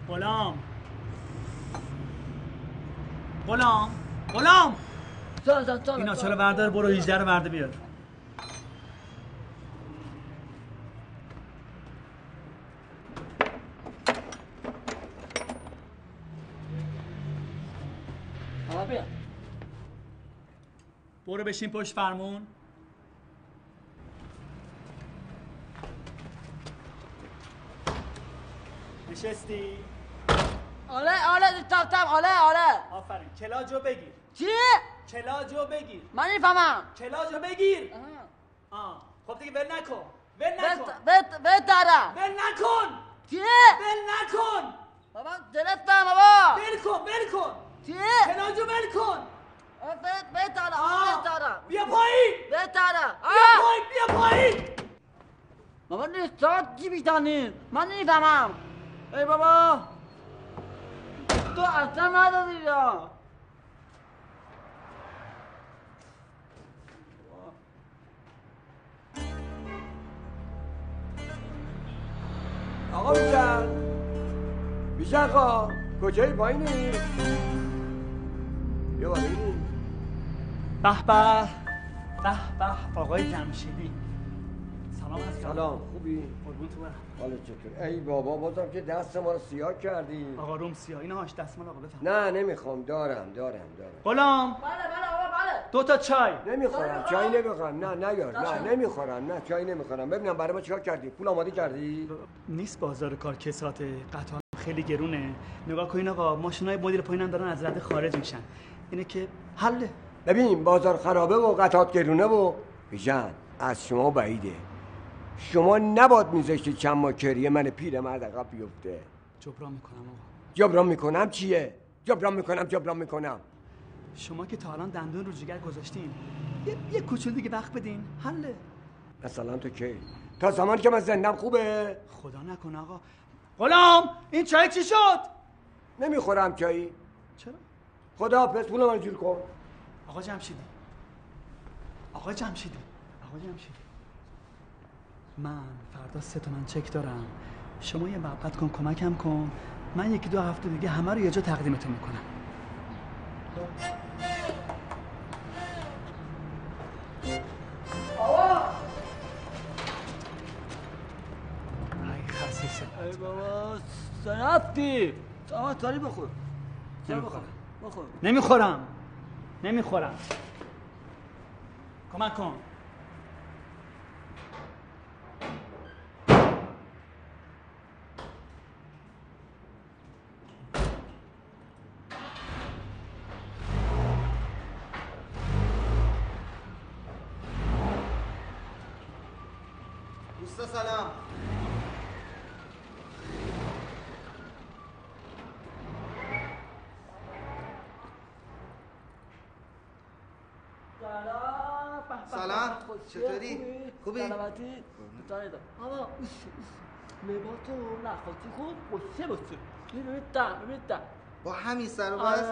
غلام اینا چرا بردار برو 18 رو برده بیار. برو بشین پشت فرمون. نشستی؟ آره تفتم آره آفرین. کلاجو بگیر. چی؟ کلاجو بگیر. من نمیفهمم. کلاجو بگیر. خب دیگه ول نکن. دارم. ول نکن. چی؟ ول نکن. بابا گرفتم بابا. ول کن. چی؟ کلاجو ول کن. دارم. بیا پایین. بیا پایین. بابا نیستاد چی میزنین؟ من نمیفهمم. ای بابا تو اصلا ندادی یا آقا بیشن خواه کجایی پایینی؟ بیا بالا بینیم. به آقای جمشیدی. سلام علیکم. سلام خوبی؟ قربون تو برم. حالت چطور؟ ای بابا بازم که دست ما رو سیاه کردی. آقا روم سیاه. اینا هاش دستمال آقا بفهم. نه نمیخوام دارم. غلام. بله آقا 2 تا چای. نمیخورم چای نمیخورم. نه نمیخورم. نه چای نمیخورم. ببینم برای ما چیکار کردی؟ پول آماده کردی؟ نیست بازار کار کساته. قطعا خیلی گرونه. نگاه کن آقا ماشینای مدیر پایینم دارن از رده خارج میشن. اینه که حله. ببین بازار خرابه و قطعات گرونه و بیژن از شما بعیده. شما نباید میذاشتی چند ماه کریه من پیرمرد عقب بیفته. جبران میکنم آقا. جبران میکنم چیه؟ جبران میکنم. شما که تا الان دندون رو جگر گذاشتین یه کوچولو دیگه وقت بدین حله. مثلا تو کی؟ تا زمانی که من زندم خوبه؟ خدا نکنه آقا. غلام این چای چی شد؟ نمیخورم چایی. چرا؟ خداحافظ پول من جور کن. آقا جمشیدی من فردا 3 تومن چک دارم. شما یه محبت کن کمکم کن. من 1-2 هفته دیگه همه رو یه جا تقدیمتون میکنم. آقا ای خسیسه. ای بابا سنفتی. ساری بخور. نمیخورم. کمک کن. دوستا سلام. سلام. چطوری؟ خوبی؟ سلامتی؟ آقا لباسو نخواستی خوب قصه باشه. ببینید با همین سر و بس؟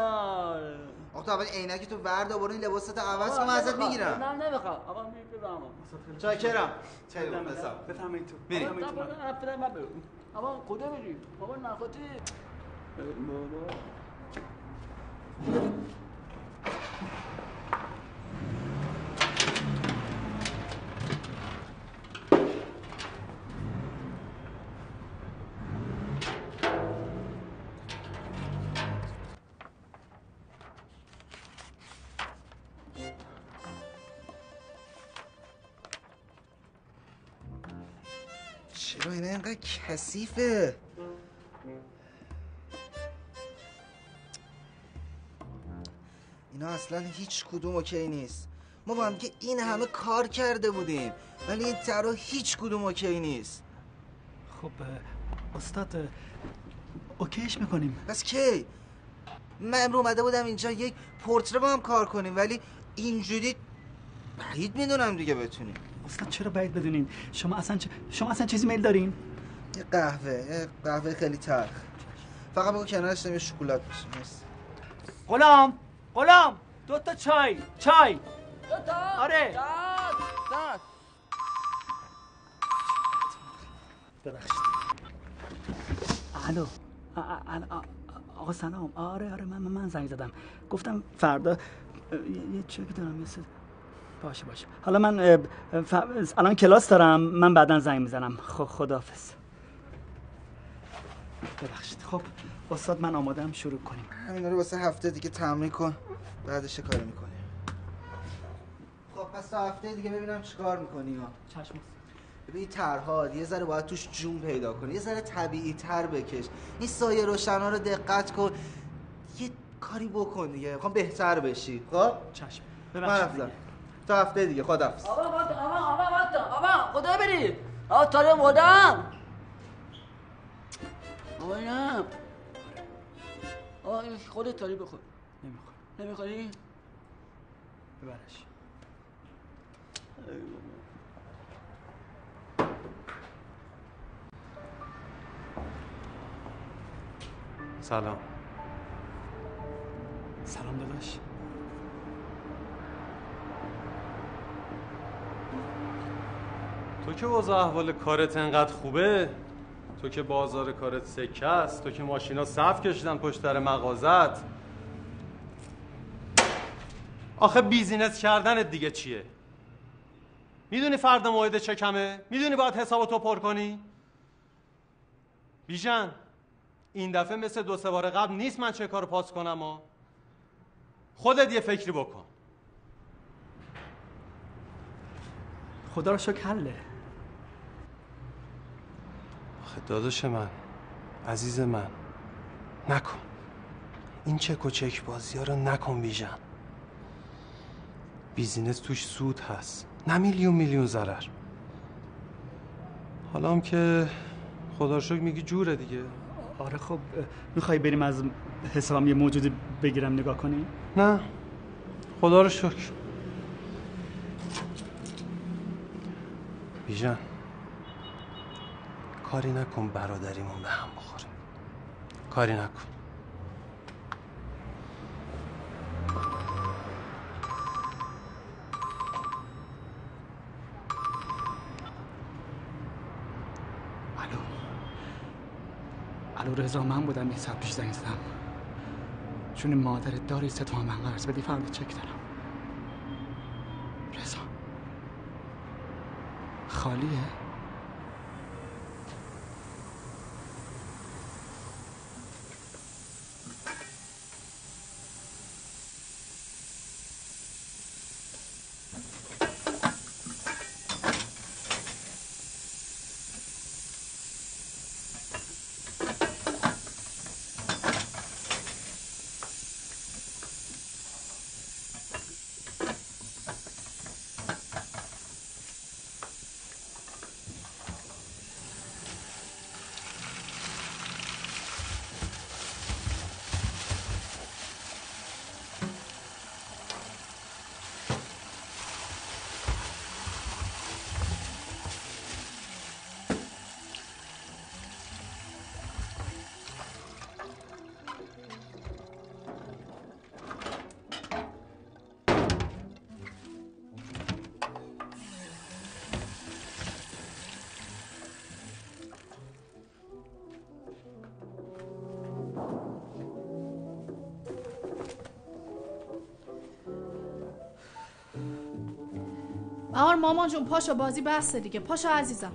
آقا تو اول عینکی تو وردا برو این لباستو عوض کن من ازت میگیرم. نه نمیخوام. آقا میگیرم. چاکرم. چای بفرست. بفهمید تو. بریم. آقا کجا میری؟ بابا نخواستی. بابا چرا اینا اینقدر کثیفه؟ اینا اصلا هیچ کدوم اوکی نیست. ما با هم که این همه کار کرده بودیم ولی این طرح هیچ کدوم اوکی نیست. خب استاد اوکیش میکنیم. بس کی؟ من امرو اومده بودم اینجا یک پورتره با هم کار کنیم ولی اینجوری بعید میدونم دیگه بتونیم. استاد چرا بعید بدونین؟ شما اصلا چیزی میل دارین؟ یه قهوه خیلی تلخ. فقط بگو کنارش یه شکلات باشه. مرسی. غلام 2 تا چای. 2 تا؟ آره. داد. ببخشید. آقا سلام. آره من زنگ زدم، گفتم فردا یه چک دارم. باشه حالا من الان کلاس دارم، من بعداً زنگ میزنم. خداحافظ. ببخشید. خب استاد من آماده‌ام، شروع کنیم. همینا رو واسه هفته دیگه تمرین کن، بعدش کاری میکنیم. خب پس تا هفته دیگه ببینم چیکار میکنی. چشم. ببین طرحات یه ذره باید توش جون پیدا کنی، یه ذره طبیعی تر بکش. این سایه روشنا رو دقت کن، یه کاری بکن دیگه، میخوام بهتر بشی. خب چشم. ببخشید. تا هفته دیگه خداحافظ. آقا خدا بری. آقا تاره بودم. آقا اینم. آقا خودت تاری بخور. نمیخوری؟ ببرش. سلام داداش. تو که اوضاع احوال کارت انقدر خوبه، تو که بازار کارت سکه است، تو که ماشینا صف کشیدن پشت در مغازت، آخه بیزینس کردنت دیگه چیه؟ میدونی فردا موعد چکمه؟ میدونی باید حسابتو پر کنی؟ بیژن این دفعه مثل 2-3 بار قبل نیست من چه کارو پاس کنم ها. خودت یه فکری بکن. خدا رو شکر حله. آخه داداش من، عزیز من، نکن این چک و چک بازی ها رو، نکن بیژن. بیزینس توش سود هست، نه میلیون ضرر. حالا هم که خدا رو شکر میگی جوره دیگه. آره خب میخوای بریم از حسابم یه موجودی بگیرم نگاه کنی؟ نه خدا رو شکر. بیژن کاری نکن برادریمون به هم بخوره، کاری نکن. الو رضا، من بودم یه ساعت پیش زنگ زدم. چون مادرت داری 3 تومن من قرض بدی، فردا چک دارم. رضا خالیه؟ مامان جون پاشو، بازی بسته دیگه، پاشو عزیزم.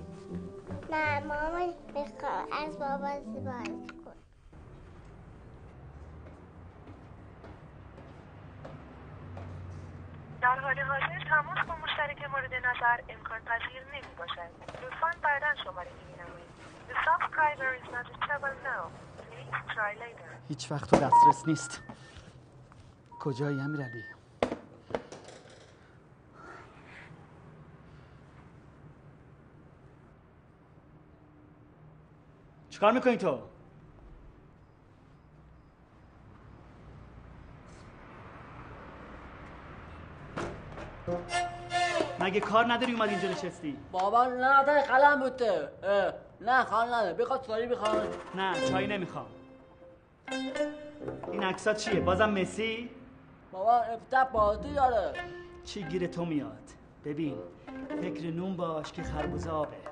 نه مامان میخوام از بابا بازی کن. در حال حاضر تماس با مشترک مورد نظر امکان پذیر نمی باشد. لطفاً بعداً شماره بنویسید. The subscriber is not reachable now. Please try later. هیچ وقت تو دسترس نیست. کجایی امیرعلی؟ چیکار میکنی تو؟ مگه کار نداری اومد اینجا نشستی؟ بابا نه تا قلم بوده. نه خال نده، بخواد ساری بخوام. نه چای نمیخوام. این عکسات چیه؟ بازم مسی؟ بابا افتح بازی داره. چی گیر تو میاد؟ ببین فکر نون باش که خربوزه آبه.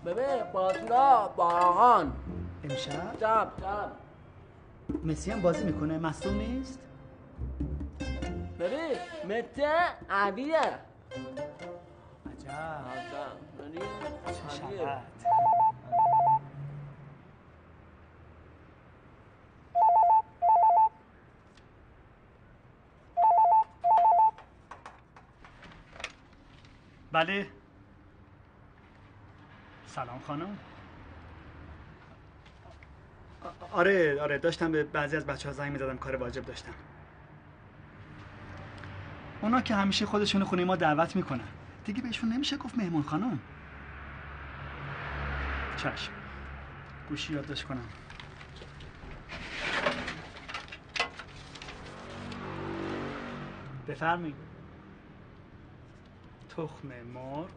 ببین بازورا باهان امشب؟ شب مسی هم بازی میکنه؟ مصدوم نیست؟ ببین مته عبیده عجب ببین چه شبت. بله سلام خانم. آره داشتم به بعضی از بچه‌ها زنگ می‌زدم، کار واجب داشتم. اونا که همیشه خودشون خونه ما دعوت میکنن دیگه بهشون نمیشه گفت مهمون خانم. چشم گوشی یادداشت کنم. بفرمایید. تخم مرغ،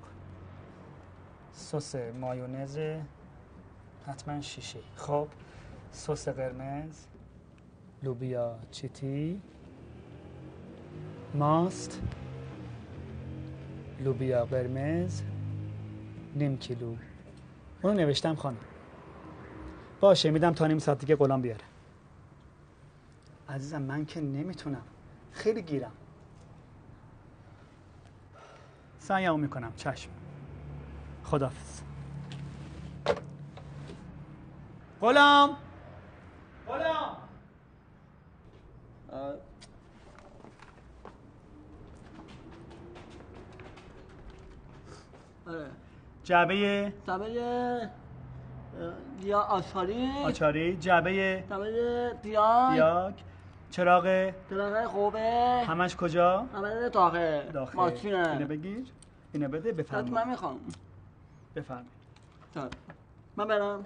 سس مایونز حتما شیشه، خب سس قرمز، لوبیا چیتی، ماست، لوبیا قرمز، نیم کیلو. اونو نوشتم خانم. باشه میدم تا نیم ساعت دیگه غلام بیاره. عزیزم من که نمیتونم، خیلی گیرم. سعیمو میکنم. چشم. خداحافظ. غلام آره جعبه یا آچاری، جعبه دیاگ، چراغ خوبه همش کجا؟ همه داخل ماشینه. اینو بگیر، اینو بده بفرمایید. من میخوام. بفرمایید. من برم.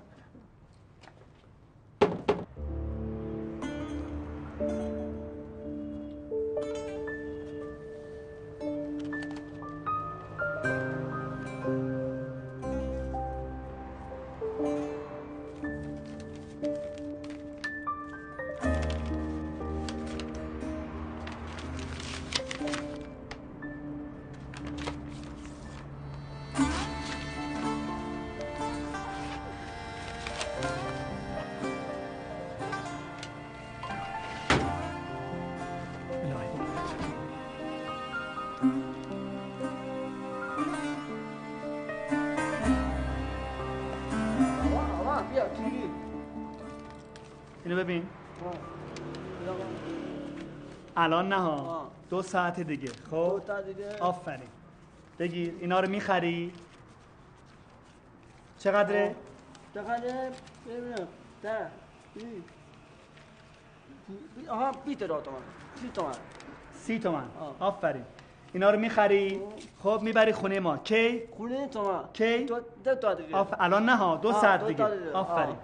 اینو ببین. الان نه ها، 2 ساعت دیگه. خب آفرین. بگیر اینا رو میخری. چقدره؟ چقدره؟ ببینم 20 تومن. 30 تومن. آفرین. اینا رو میخری. خب میبری خونه ما. کی؟ خونه تو. کی؟ 2 تا دیگه. الان نه ها، 2 ساعت دیگه. آفرین.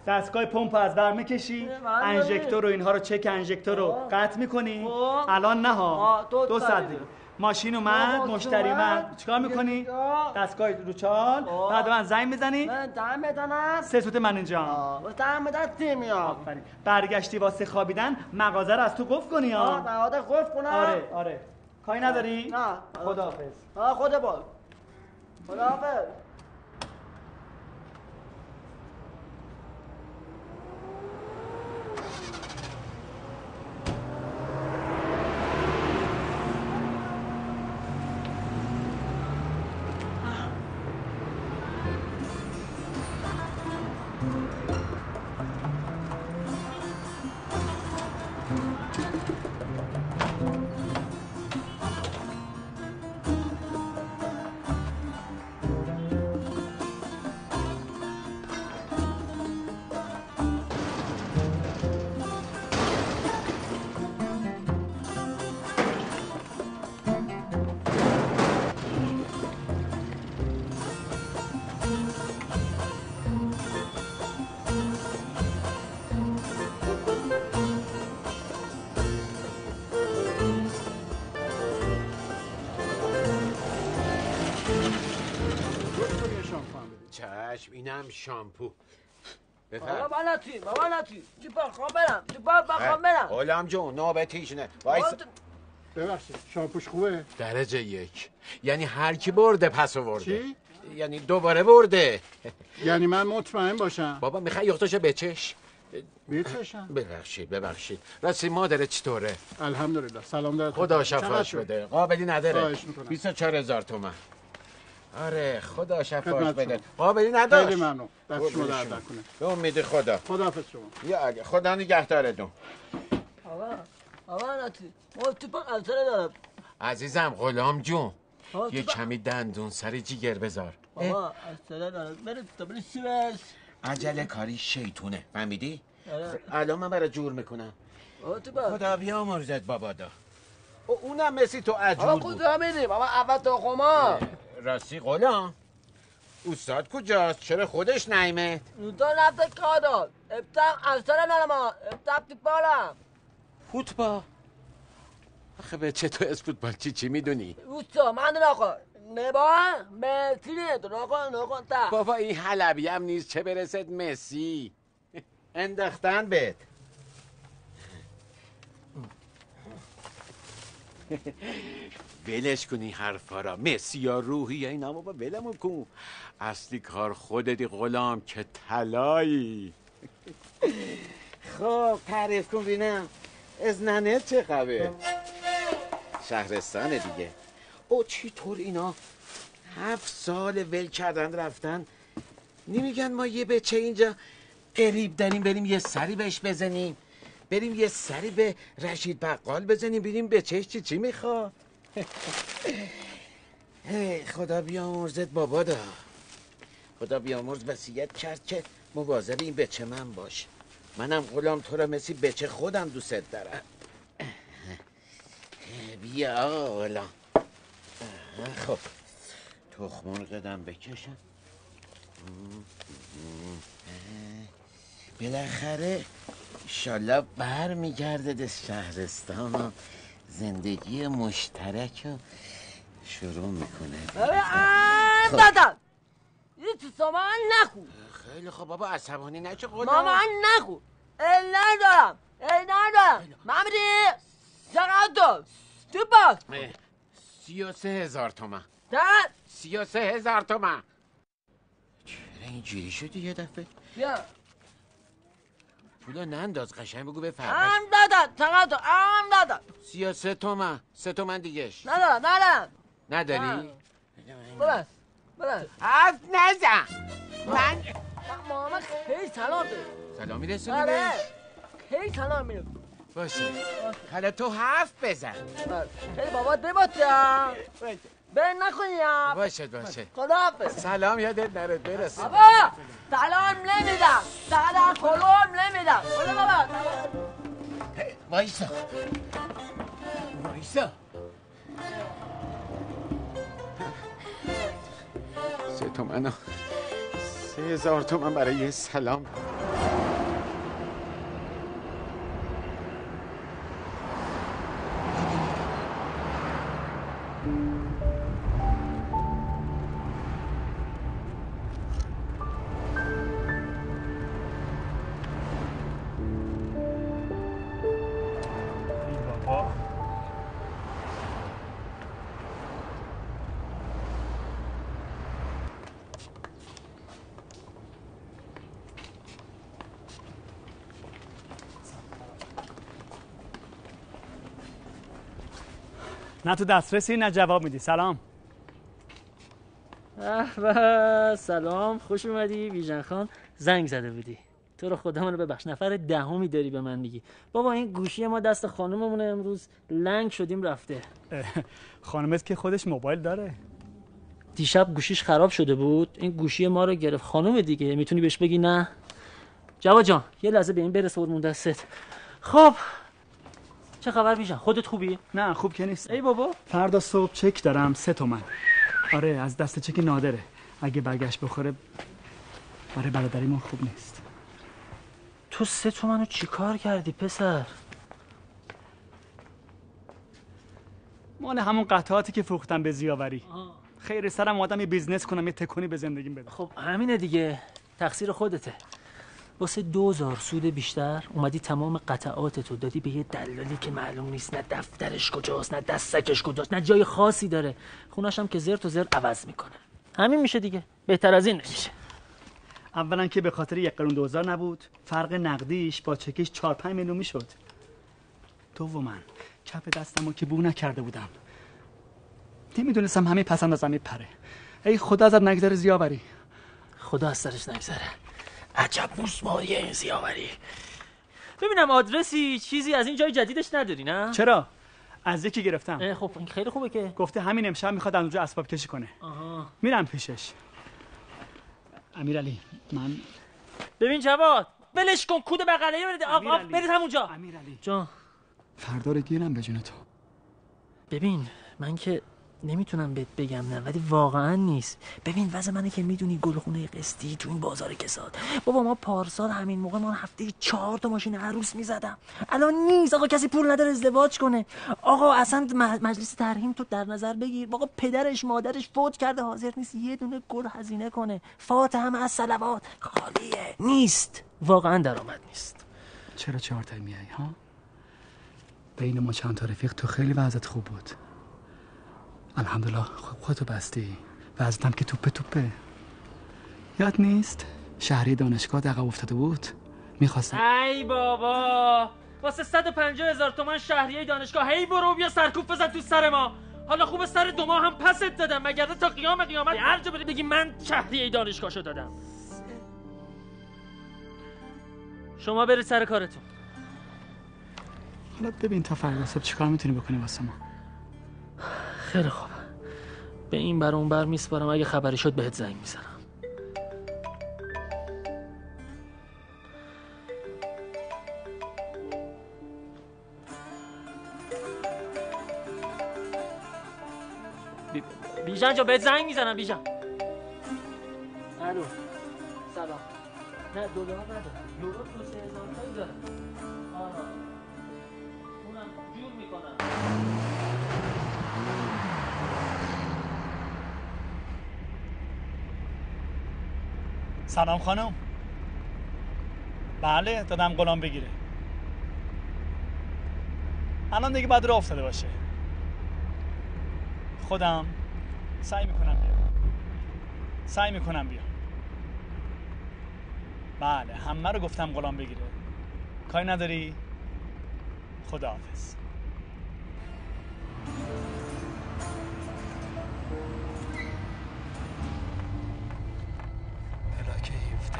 دستگاه پمپ از بر میکشی، انژکتور و اینها رو چک انژکتور رو قطع میکنی. الان نه ها، 2 ساعت دیگه. ماشین اومد، مشتری اومد، چیکار میکنی؟ دستگاه رو چال، بعد من زنگ میزنی. من زنگ میزنم. 3 سوت من اینجا. زنگ میزنم 3 میاد. آفرین. برگشتی واسه خوابیدن مغازه رو از تو قفل کنی ها. مغازه قفل کنم. آره. کاری نداری؟ نه. خداحافظ. خدا باش. خداحافظ. چشم اینم شامپو. بابا نتی چی بخوام برم غلام جون نوبتیش نه وایس. ببخشید شامپوش خوبه؟ درجه 1. یعنی هر کی برده پس آورده. چی؟ یعنی دوباره برده. یعنی من مطمئن باشم. بابا میخوای یختاشو بچش؟ بچشم. ببخشید. راستی مادرت چطوره؟ الحمدلله. سلام دارد. خدا شفاش بده. قابلی نداره. خواهش میکنم. 24000 تومان. آره خدا شفاش بده. قابلی نداشت. خیلی ممنون. دست شما درد نکنه. به امید خدا. خداحافظ شما. یا علی خدا نگهدارتون. آقا نتی ما تو پا قلطره دارم. عزیزم غلام جون یه کمی دندون سر جیگر بذار. آقا قلطره دارم بره دبلی سیوز. عجله کاری شیطونه فهمیدی؟ الان من برای جور میکنم. خدا بیامرزت بابادا. اونم مثل تو عجول بود. کجا میری بابا اول تو خما. راستی غلام استاد کجاست؟ چرا خودش نیمه؟ نوتا نفت کادر ابتم اثر نرما ابتم تیپالم فوتبال. آخه به چطور از فوتبال چی میدونی؟ اوستا من نکن نبا مسی تو نکن تا بابا این حلبی هم نیست چه برسد مسی. انداختن بهت. ولش کنی حرفا را. مسی یا روحی یا اینا بابا ولمون کن. اصلی کار خودتی غلام که طلایی. خب تعریف کن بینم از ننه چه خبر؟ شهرستان دیگه. او چی طور اینا 7 سال ول کردن رفتن نمیگن ما یه بچه اینجا قریب داریم بریم یه سری بهش بزنیم، بریم یه سری به رشید بقال بزنیم بریم بچهش چی میخواد. خدا بیامرزت بابا دا. خدا بیامرز وصیت کرد که مواظب این بچه من باش. منم غلام تو را مثل بچه خودم دوست دارم. بیا غلام. خب تخمون قدم بکشم. بالاخره انشالله بر میگرده ده شهرستان و زندگی مشترک رو شروع میکنه. دادم یه تو سامان نخو. خیلی خب بابا عصبانی نچه غلام. مامان نخو ال ندارم ممری چقدر تو باز 33,000 تومان. نه 33,000 تومان. چرا اینجوری شدی یه دفعه؟ بیا پولا ننداز قشنگ بگو به فرقش. ام دادم 33 تومان. 3 تومان دیگهش ندارم نداری؟ بلند حرف نزن. من ماما خیلی سلام بده. سلامی رسونی آره بهش؟ خیلی سلام میره. باشه حالا تو حرف بزن. خیلی بابا دباتم بر نکنیم. باشه خداحافظ. سلام یادت نره برسه. بابا سلام نمیدم کلام نمیدم. بابا وایسا 3 تومن و 3,000 تومن برای یه سلام. نه تو دسترسی نه جواب میدی. سلام. سلام خوش اومدی ویژن خان. زنگ زده بودی. تو رو خدا منو ببخش نفر دهمی داری به من میگی. بابا این گوشی ما دست خانوممونه امروز لنگ شدیم رفته. خانمت که خودش موبایل داره. دیشب گوشیش خراب شده بود این گوشی ما رو گرفت. خانوم دیگه میتونی بهش بگی نه. جواد جان یه لحظه به این برس قربون دستت. خب چه خبر ویژن خودت خوبی؟ نه خوب که نیست. ای بابا فردا صبح چک دارم 3 تومن. آره از دست چک نادره. اگه برگشت بخوره برای برادریمون خوب نیست. تو 3 تومن رو چی کار کردی پسر؟ مال همون قطعاتی که فروختم به زیاوری. خیر سرم آدم یه بیزنس کنم یه تکونی به زندگیم بدم. خب همینه دیگه تقصیر خودته. واسه 2000 سود بیشتر اومدی تمام قطعاتتو دادی به یه دلالی که معلوم نیست نه دفترش کجاست نه دستکش کجاست نه جای خاصی داره. خونش هم که زرت و زرت عوض میکنه. همین میشه دیگه، بهتر از این نمیشه. اولا که به خاطر 1 قرون 2000 نبود، فرق نقدیش با چکش 4-5 میلیون میشد. دوما کف دستمو که بو نکرده بودم، نمیدونستم همه پسند ازم میپره. ای خدا ازت نگذره زیاوری. خدا از سرش نگذره. عجب موسماریه این زیاوری. ببینم آدرسی چیزی از این جای جدیدش نداری نه؟ چرا؟ از یکی گرفتم. خب این خیلی خوبه که گفته همین امشب میخواد از اونجا اسباب کشی کنه. میرم پیشش. امیرعلی من ببین جواد، ولش کن، کود بغلیه برید. آقا برید همونجا. امیرعلی جان فردا رو گیرم به جون تو. ببین من که نمیتونم بهت بگم نه، ولی واقعا نیست. ببین وضع منه که میدونی، گلخونه قسطی تو این بازار کساد. بابا ما پارسال همین موقع ما هفته 4 تا ماشین عروس میزدم. الان نیست آقا، کسی پول نداره ازدواج کنه. آقا اصلا مجلس ترحیم تو در نظر بگیر. آقا پدرش مادرش فوت کرده، حاضر نیست یه دونه گل هزینه کنه. فاتحه مع الصلوات خالیه، نیست، واقعا درآمد نیست. چرا 4 تا میای ها؟ بین ما چند تا رفیق تو خیلی وضعیت خوب بود. الحمدلله خودتو بستی. وضعیتم که توپه. یاد نیست شهری دانشگاه عقب افتاده بود، میخواستم. ای بابا واسه 150,000 تومان شهریه دانشگاه هی برو بیا سرکوب بزن تو سر ما. حالا خوب سر 2 ماه هم پست دادم، مگر تا قیامت هر جا بری بگی من شهریه دانشگاهشو دادم. شما برید سر کارتون. حالا ببین تا فردا صبح چیکار میتونی بکنی واسه ما. خیلی خوب، به این بر اون بر میسپارم، اگه خبری شد بهت زنگ میزنم. بیژن جا بهت زنگ میزنم. بیژن الو سلام. نه دلار ندارم، یورو 2-3 هزار تایی دارم. اونم جور میکنم. سلام خانم. بله دادم غلام بگیره. الان دیگه بعد راه افتاده باشه. خودم سعی میکنم بیام. بله همه رو گفتم غلام بگیره. کاری نداری؟ خداحافظ. بلاک 17.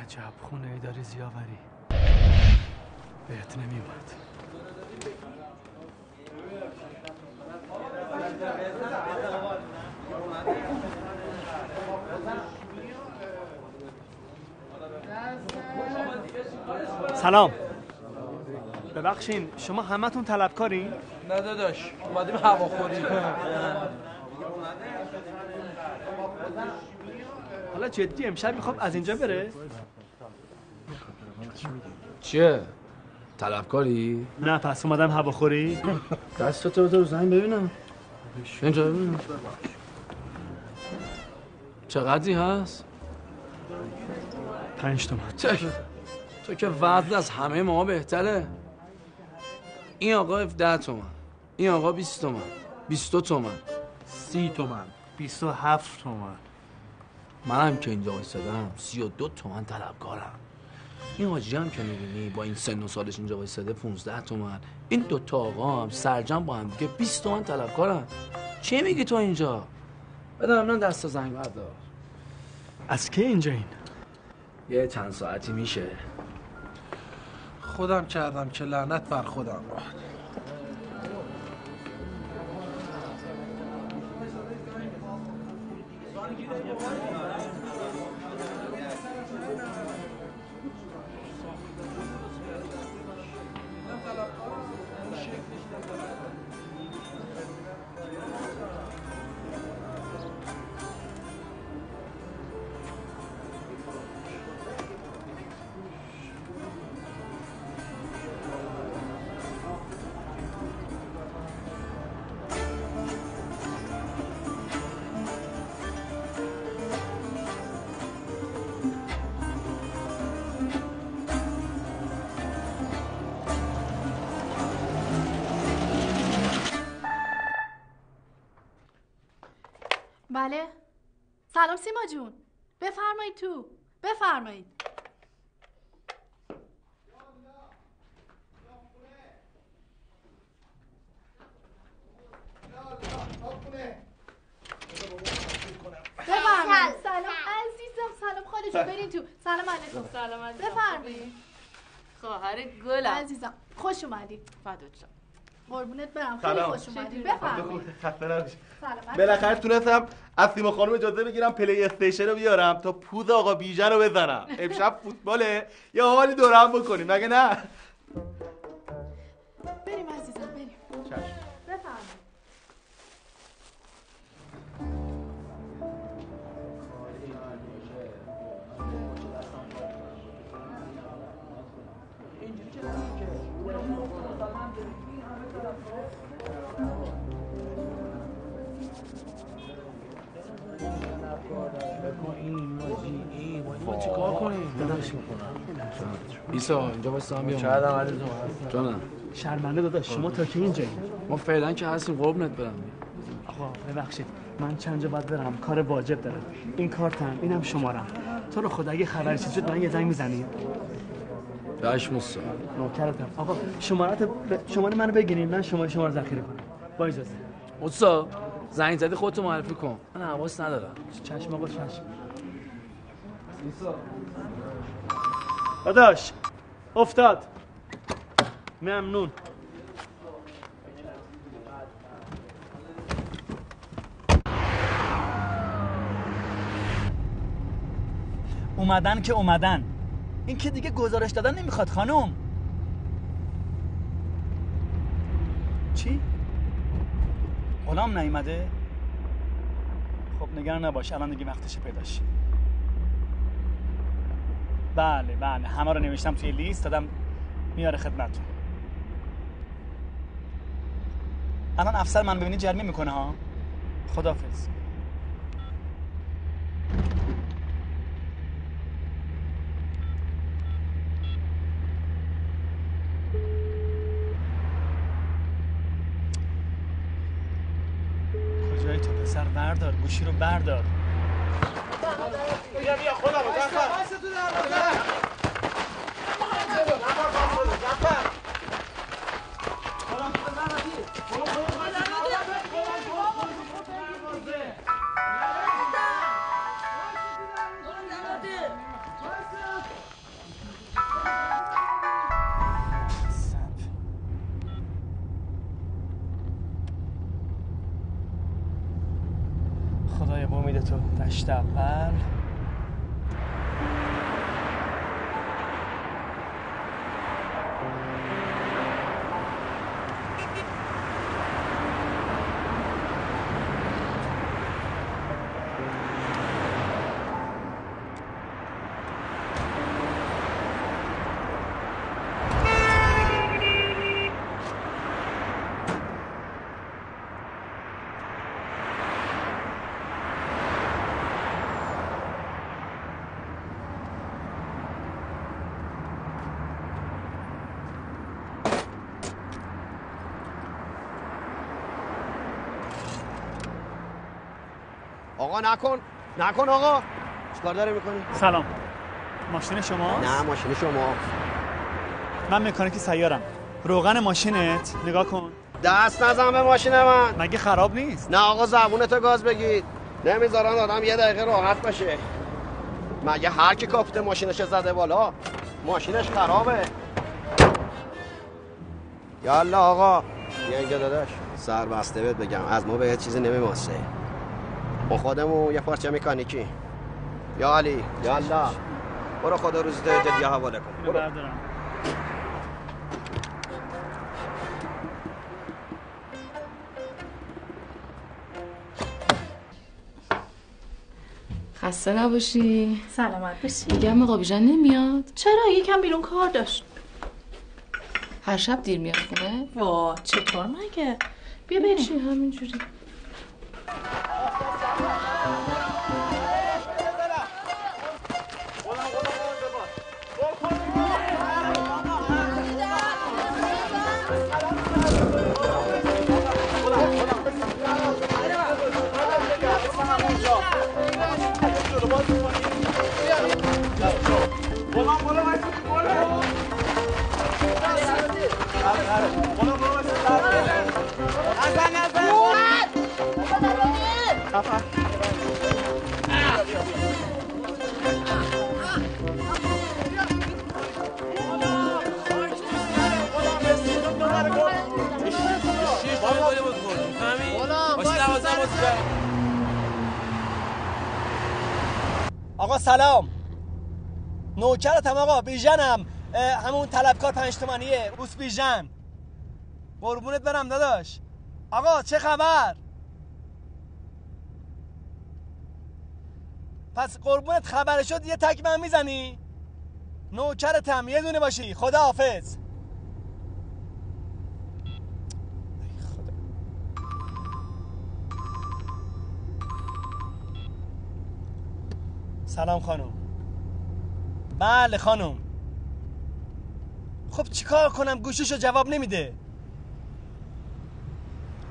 عجب خونه ای داری زیاوری، بهت نمیومد. سلام. ببخشین شما همتون طلبکارین؟ نه داداش اومدیم هواخوری. حالا جدی امشب میخوام از اینجا بره؟ چیه؟ طلبکاری؟ نه پس اومدم هواخوری. دستت رو زنگ ببینم. اینجا ببینم. چقدری هست؟ 5 تومن. تو که وزن از همه ما بهتره. این آقا 17 تومن، این آقا 20 تومن، 22 تومن، 30 تومن، 27 تومن. منم که اینجا وایسادم 32 تومن طلبکارم. این حاجی هم که میبینی با این سن و سالش اینجا وایساده 15 تومن. این 2 تا آقا هم سرجم با هم دیگه 20 تومن طلبکارن. چی میگی تو اینجا؟ بدم من دست زنگ بردار. از کی اینجا این؟ یه چند ساعتی میشه. خودم کردم که لعنت بر خودم. بله. سلام سیما جون. بفرمایید تو. بفرمایید. بفرمایید. سلام عزیزم. سلام خاله جون. برین تو. سلام علیکم. سلام عزیزم. بفرمایید. خواهر گلم عزیزم خوش اومدی. فدات شم. قربونت برم. خیلی خوش اومدی. بفرمایید. خسته نباشی. سلام. بالاخره تونستم از سیما خانم اجازه بگیرم پلی استیشن رو بیارم تا پوز آقا بیژن رو بزنم. امشب فوتباله یه حالی دور هم بکنیم مگه نه؟ بریم عزیزم بریم. چشم. بفرمایید. چیکار کنیم؟ داداش ایسا اینجا واسه هم بیام. شاید هم عزیزم. جانم. شرمنده داداش شما تا کی اینجایی؟ ما فعلا که هستیم قربونت برم. آقا ببخشید من چند جا باید برم کار واجب دارم. این کارتم اینم شمارم. تو رو خدا اگه خبری چیزی شد من یه زنگ میزنی. داش موسی. نوکرتم. آقا شماره منو بگیرید من شما رو ذخیره کنم. با اجازه. موسی زنگ زدی خودتو معرفی کن. من حواس ندارم. چشم آقا چشم. داداش افتاد. ممنون. اومدن که اومدن. این که دیگه گزارش دادن نمیخواد خانم. چی؟ غلام نیومده؟ خب نگران نباش الان دیگه وقتشه پیداش. بله همه رو نوشتم توی لیست دادم میاره خدمتتون. الان افسر من ببینی جرمی میکنه ها. خداحافظ. کجایی تو پسر؟ بردار گوشی رو بردار. بیا خودم رو خدایا با امید تو دشت اول. آقا نکن آقا. چیکار داری میکنی؟ سلام. ماشین شماست؟ نه ماشین شما. من مکانیکی سیارم. روغن ماشینت نگاه کن. دست نزن به ماشین من. مگه خراب نیست؟ نه آقا زبونتو گاز بگید. نمیذارن آدم یه دقیقه راحت باشه. مگه هر کی کاپیت ماشینش زده بالا ماشینش خرابه. یالا آقا بیا اینجا داداش. سر بسته بهت بگم از ما به چیزی نمیماسه. ما خودمون یه پارچه مکانیکی. یا علی یالا برو خدا روزی جدی حواله کن. برو بردارم. خسته نباشی. سلامت باشی. میگم آقا بیژن نمیاد. چرا یکم بیرون کار داشت. هر شب دیر میاد خونه؟ وا چطور مگه؟ بیا بریم. همینجوری. آقا سلام، نوکرتم آقا، بیژنم، همون طلبکار 5 تومانیه، اوس بیژن. قربونت برم داداش. آقا چه خبر؟ پس قربونت خبر شد یه تک من میزنی؟ نوکرتم، یه دونه باشی. خدا حافظ. سلام خانم. بله خانم. خب چیکار کنم؟ گوشیشو جواب نمیده.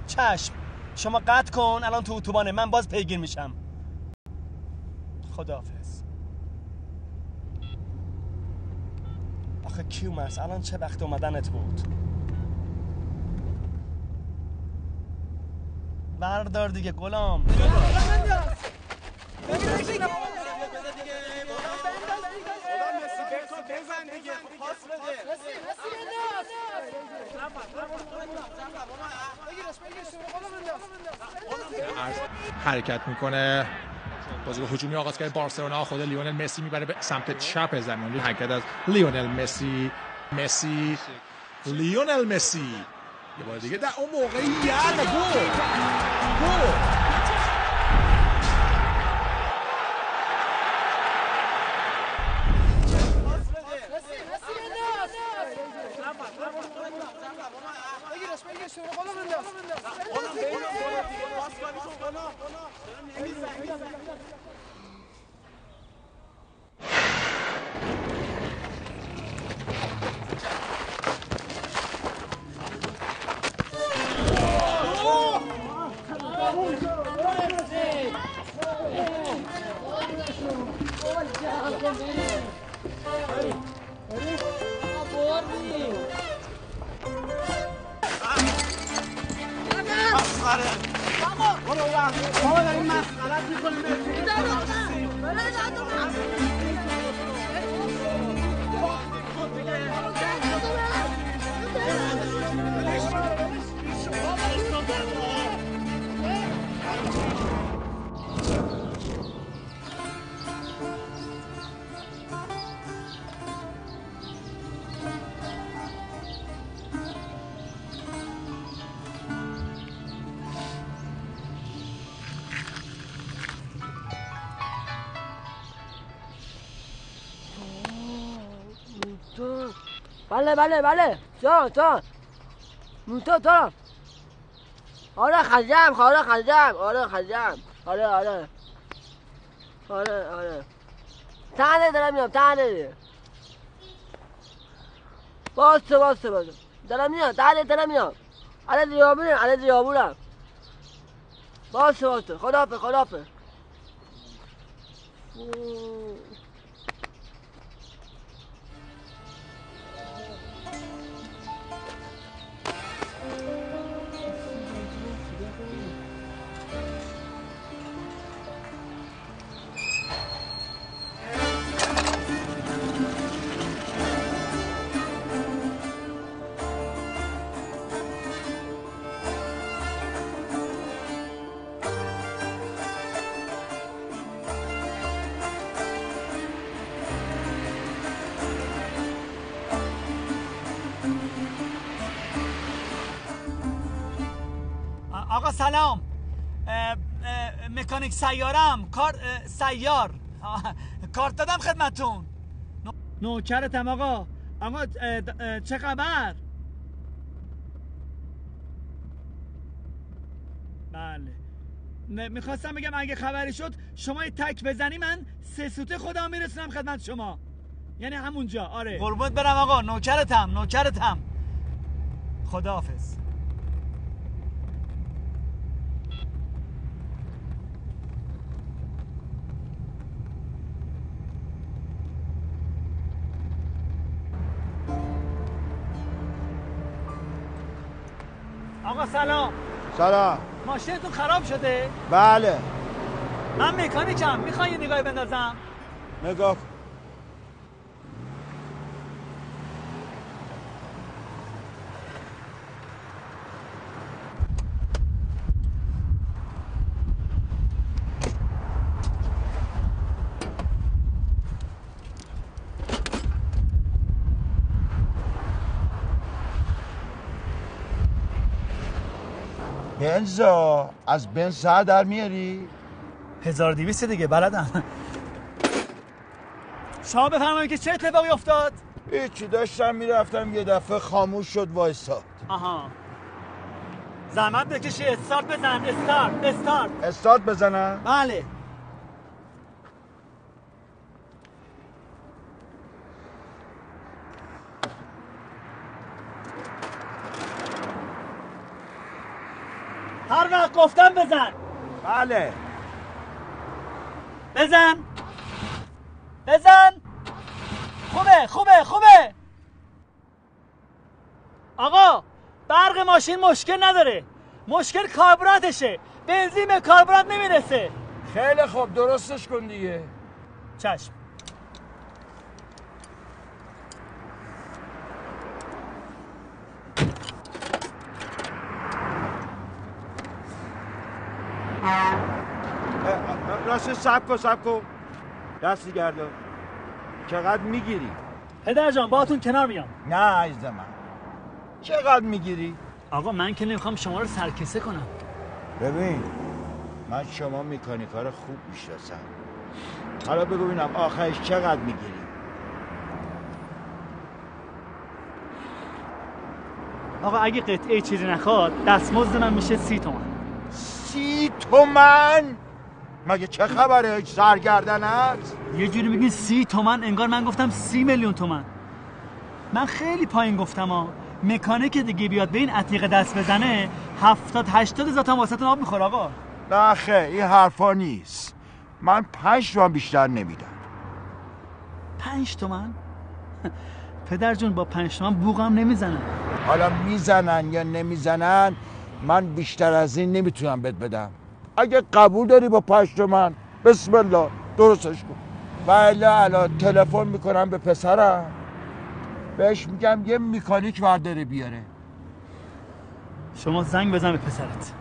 چشم، شما قطع کن، الان تو اتوبانه، من باز پیگیر میشم. خداحافظ. آخه کیومرس الان چه وقت اومدنت بود؟ بردار دیگه غلام. حرکت میکنه، بازی هجومی آغاز کرده بارسلونا. خود لیونل مسی میبره به سمت چپ زمین. حرکت از لیونل مسی. لیونل مسی یه بار دیگه در اون موقعیت گل. بله جان مونتا تا آره خرجم آره تنه دارم میام واسه دارم میام علی دیابونم واسه خداحافظ آقا سلام، مکانیک سیارم، سیار کارت دادم خدمتون. نوکرتم آقا. چه خبر؟ بله، میخواستم بگم اگه خبری شد شما یه تک بزنی من 3 سوته خودم میرسونم خدمت شما، یعنی همونجا. آره قربونت برم آقا، نوکرتم. خداحافظ. آقا سلام. سلام. ماشینتون خراب شده؟ بله. من مکانیکم، میخوای یه نگاهی بندازم؟ نگاه کن. بنزا از بنز سر در میاری؟ 1200 دیگه بلدم. شما بفرمایید که چه اتفاقی افتاد؟ هیچی، داشتم میرفتم یه دفعه خاموش شد وایساد. آها، زحمت بکشی. استارت بزن. استارت بزنم؟ بله. هر وقت گفتم بزن. بله. بزن. خوبه. آقا برق ماشین مشکل نداره، مشکل کاربراتشه. بنزین به کاربرات نمیرسه. خیلی خوب، درستش کن دیگه. چشم. راست سب کن دستی گردن. چقدر میگیری؟ پدر جان باهاتون کنار میام. نه عزیز من، چقدر میگیری؟ آقا من که نمیخوام شما رو سرکسه کنم. ببین من شما مکانیکا رو خوب میشناسم، حالا بگو ببینم آخرش چقدر میگیری؟ آقا اگه قطعه چیزی نخواد دستمزد من میشه 30 تومن. 30 تومن؟ مگه چه خبره؟ سرگردن است؟ یه جوری میگین 30 تومن انگار من گفتم 30 میلیون تومن. من خیلی پایین گفتم ها. مکانیک دیگه بیاد به این عتیقه دست بزنه 70-80 هزار تومن واسهتون آب میخوره آقا. نه خیر، این حرفا نیست. من 5 تومن بیشتر نمیدم. 5 تومن؟ پدر جون با 5 تومن بوقم نمیزنن. حالا میزنن یا نمیزنن من بیشتر از این نمیتونم بهت بدم. اگه قبول داری با 5 تومن بسم الله درستش کن، و الا الان تلفن میکنم به پسرم بهش میگم یه مکانیک برداره بیاره. شما زنگ بزن به پسرت.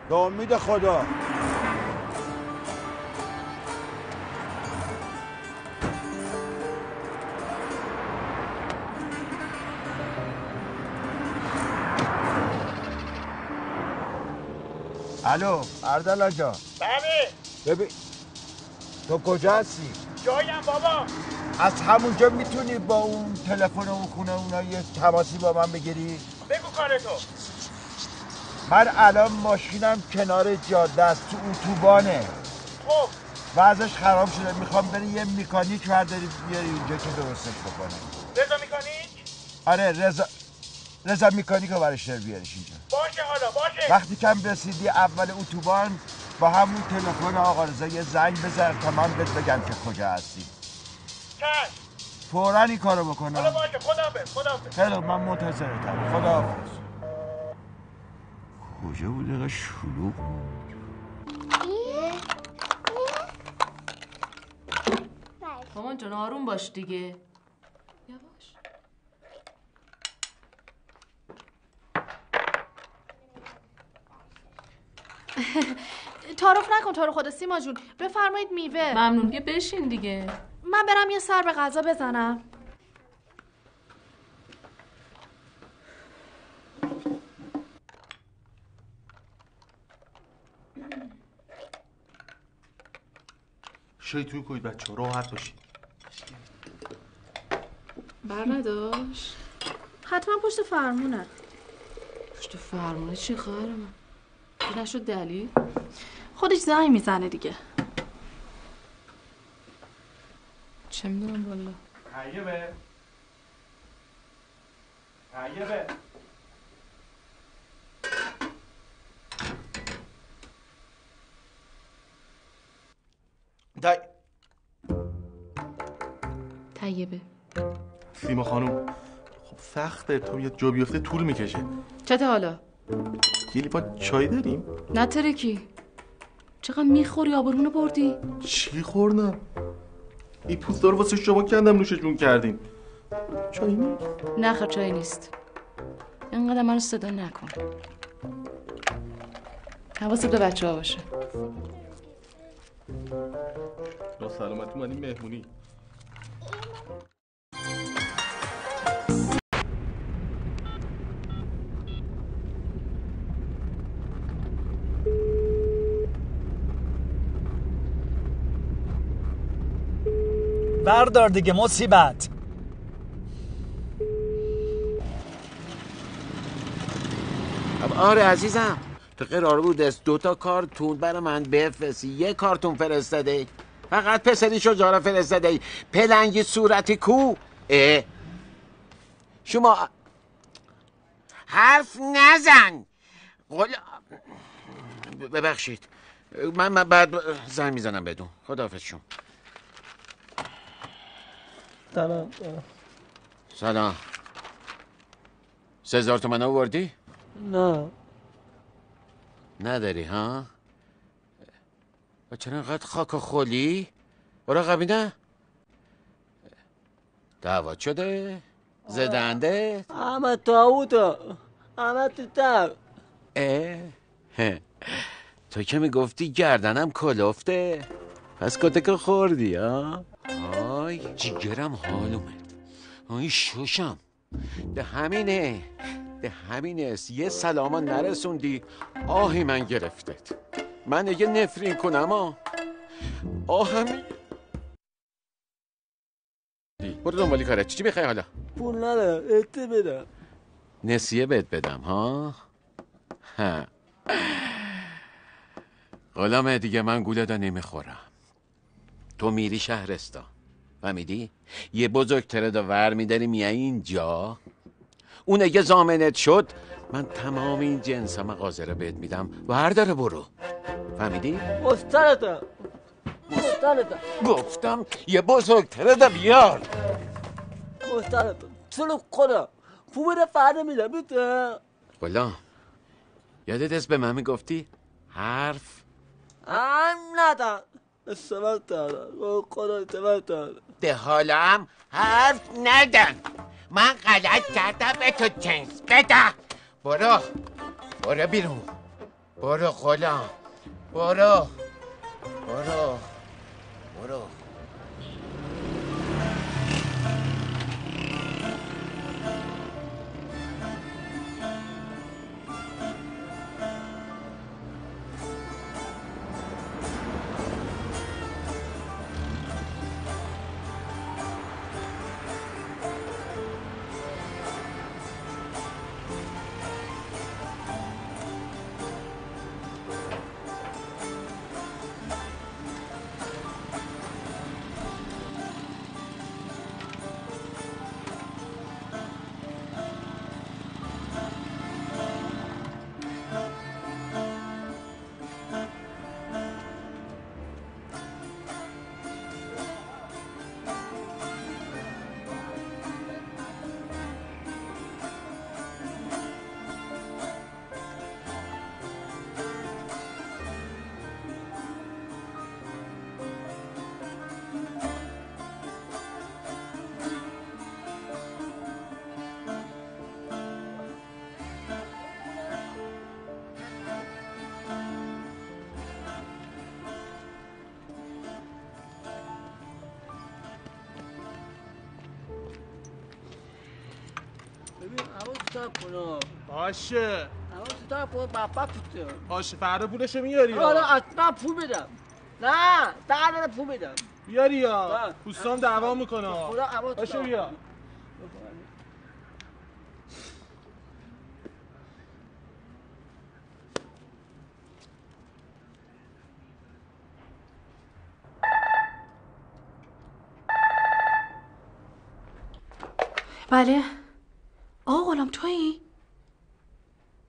به امید خدا. الو اردلان جان. بله. ببین تو کجا هستی؟ جایم بابا. از همونجا میتونی با اون تلفن اون خونه اونا یه تماسی با من بگیری؟ بگو کارتو. من الان ماشینم کنار جاده است، تو اتوبانه. خب وضعش خراب شده، میخوام بری یه مکانیک برداری بیاری اینجا که درستش بکنه. رضا مکانیک؟ آره رضا مکانیک رو برش بیاریش اینجا. باشه حالا باشه. وقتی کم رسیدی اول اتوبان با همون تلفن آقا رضا یه زنگ بزن تا من بهت بگم که کجا هستی. چشم. فوراً این کارو بکنم. حالا باشه. خداحافظ. خیلی من منتظرتم. خداحافظ. کجا بود اینقدر شلوغ؟ مامان جان آروم باش دیگه. یواش. تعارف نکن تو رو خدا سیما جون. بفرمایید میوه. ممنون که بشین دیگه. من برم یه سر به غذا بزنم. شیطون کنید بچه ها، راحت باشید. بر نداشت؟ حتما پشت فرمونه. پشت فرمونه چی خواهر من؟ که نشد دلیل؟ خودش زنگ میزنه دیگه. چه میدونم والا. طیبه طیبه. سیما خانم خب سخته، تو یه جا بیفته طول میکشه. چته حالا؟ یه لیوان چای داریم؟ نه ترکی. چقدر میخوری؟ آبرونو بردی؟ چی خوردم؟ این پوستا رو واسه شما کندم نوش جون کردین. چای نیست؟ نه خیر چای نیست. اینقدر منو صدا نکن. حواست به بچه ها باشه. با سلامتی اومدیم مهمونی. بردار دیگه مصیبت. آره عزیزم، تو قرار بود از 2 تا کارتون برای من بفرستی. 1 کارتون فرستاده، فقط پسری شجاع فرستاده. پلنگی صورتی کو. شما حرف نزن. ببخشید، من بعد زنگ میزنم بدون. خداحافظ شما. سلام. 3000 تومن آوردی؟ نه. نداری ها؟ چرا اینقدر خاک و خولی؟ برا قبیله؟ دعوت شده؟ زدنده؟ همه تاوتا، همه تو تر. تو که میگفتی گردنم کلفته، پس کتک خوردی ها؟ آی جیگرم حالومه، آی شوشم. ده همینه یه سلاما نرسوندی آهی من گرفتت. من دیگه نفرین کنم همین. برو دنبالی کارت. چی بخوای حالا؟ پول ندارم، اته بدم. نسیه بهت بدم ها؟ غلامه دیگه من گوله نمیخورم. تو میری شهرستان، فهمیدی؟ یه بزرگتره دا ور میداری میای اینجا، اون اگه زامنت شد من تمام این جنس مغازه رو بهت میدم، ورداره برو. فهمیدی؟ مسترتم. گفتم یه بزرگتره دا بیار. مسترتم چلو خدا پول فرده میدم بیده. غلام یادت است به من میگفتی حرف ندن. استمت دارن خدا استمت دارن. ده حالا هم حرف ندن. من غلط کردم به تو جنس بده. برو بیرون. برو غلام. برو. باشه تا پول بابا پوته. باشه فردا پولشو میاری. حالا اصلا پول بدم. نه درد پول بدم. بیاری یا دوستان دعوا میکنه. باشه بیا. بله. غلام تویی؟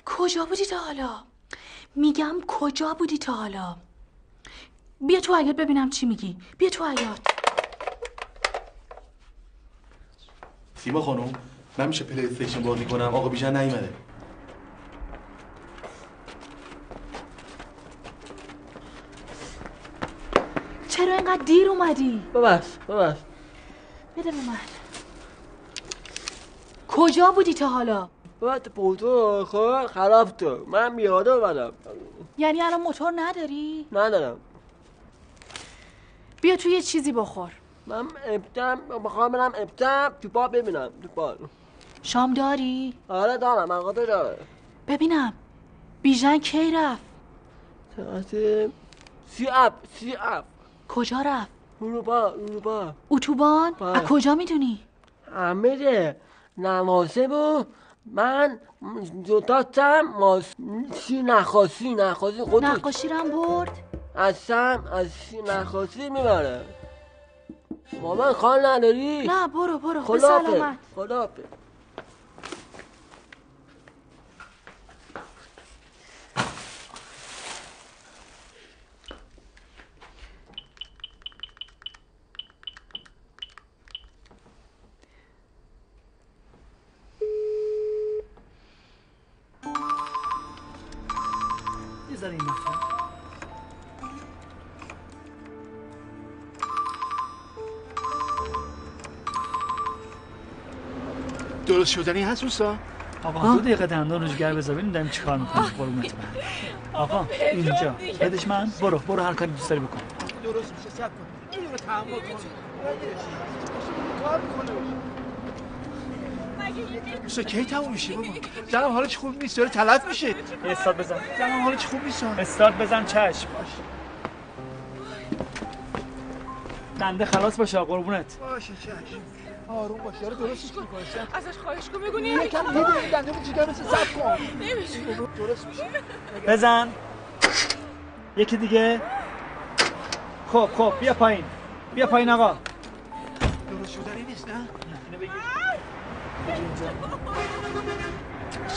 کجا بودی تا حالا؟ میگم کجا بودی تا حالا؟ بیا تو حیاط ببینم چی میگی. بیا تو حیاط. سیما خانم من میشه پلی استیشن بازی کنم؟ آقا بیژن نیومده. چرا اینقدر دیر اومدی؟ ببخش بده به من. کجا بودی تا حالا؟ وقت موتور خراب تو من میاده اومدم. یعنی الان موتور نداری؟ ندارم. بیا تو یه چیزی بخور. من میخوام برم ابتم تو پا ببینم تو پا. شام داری؟ آره دارم مغازه داره. ببینم بیژن کی رفت؟ ساعت 30 کجا رفت؟ اروپا. اتوبان؟ از کجا میدونی؟ همه نمازه بود. من دوتاتم نخواسی خودش نقاشی رم برد؟ از نخواسی میبره. مامان خال نداری؟ نه برو به سلامت. خداحافظ. یه ذره این مطلب درست شدنی هست اوستا؟ آقا 2 دقیقه دندان رو جگر بذار ببینیم داریم چیکار می‌کنیم. قربونت برم. آقا اینجا بدش من. برو هر کاری دوست داری بکن. درست میشه. صبر کن. اینو تحمل کن. کار می‌کنه. اوستا کی تموم میشه بابا؟ جنم حالش خوب نیست. داره تلف میشه. استاد بزن. جنم حالش خوب نیست. استاد بزن. چشم باش. دنده خلاص باشه قربونت. باشه چشم. آروم باش. داره درستش می‌کنه. ازش خواهش کن بگو یکم دیگه دندون جگر مثل صبر کن. نمیشه. درست میشه. بزن. یکی دیگه. خب بیا پایین آقا. درست شدنی نیست نه؟ اینو بگیر.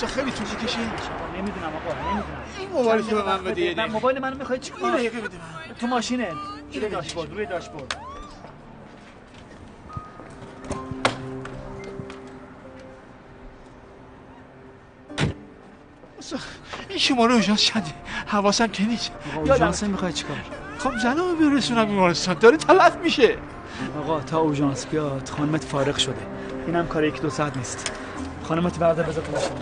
چه خیلی طول می‌کشه. نمیدونم آقا نمیدونم. این موبایل تو به من بده یه دقیقه. موبایل منو می‌خوای چیکار؟ یه دقیقه بده من. تو ماشینه. روی داشبورد. این شماره اورژانس چنده؟ حواسم که نیست. اورژانس می‌خوای چیکار؟ خب زنمو برسونم بیمارستان. داره تلف میشه. آقا تا اورژانس بیاد خانمت فارغ شده. اینم کار 1-2 ساعت نیست. خانمت بردار بذار تو ماشین.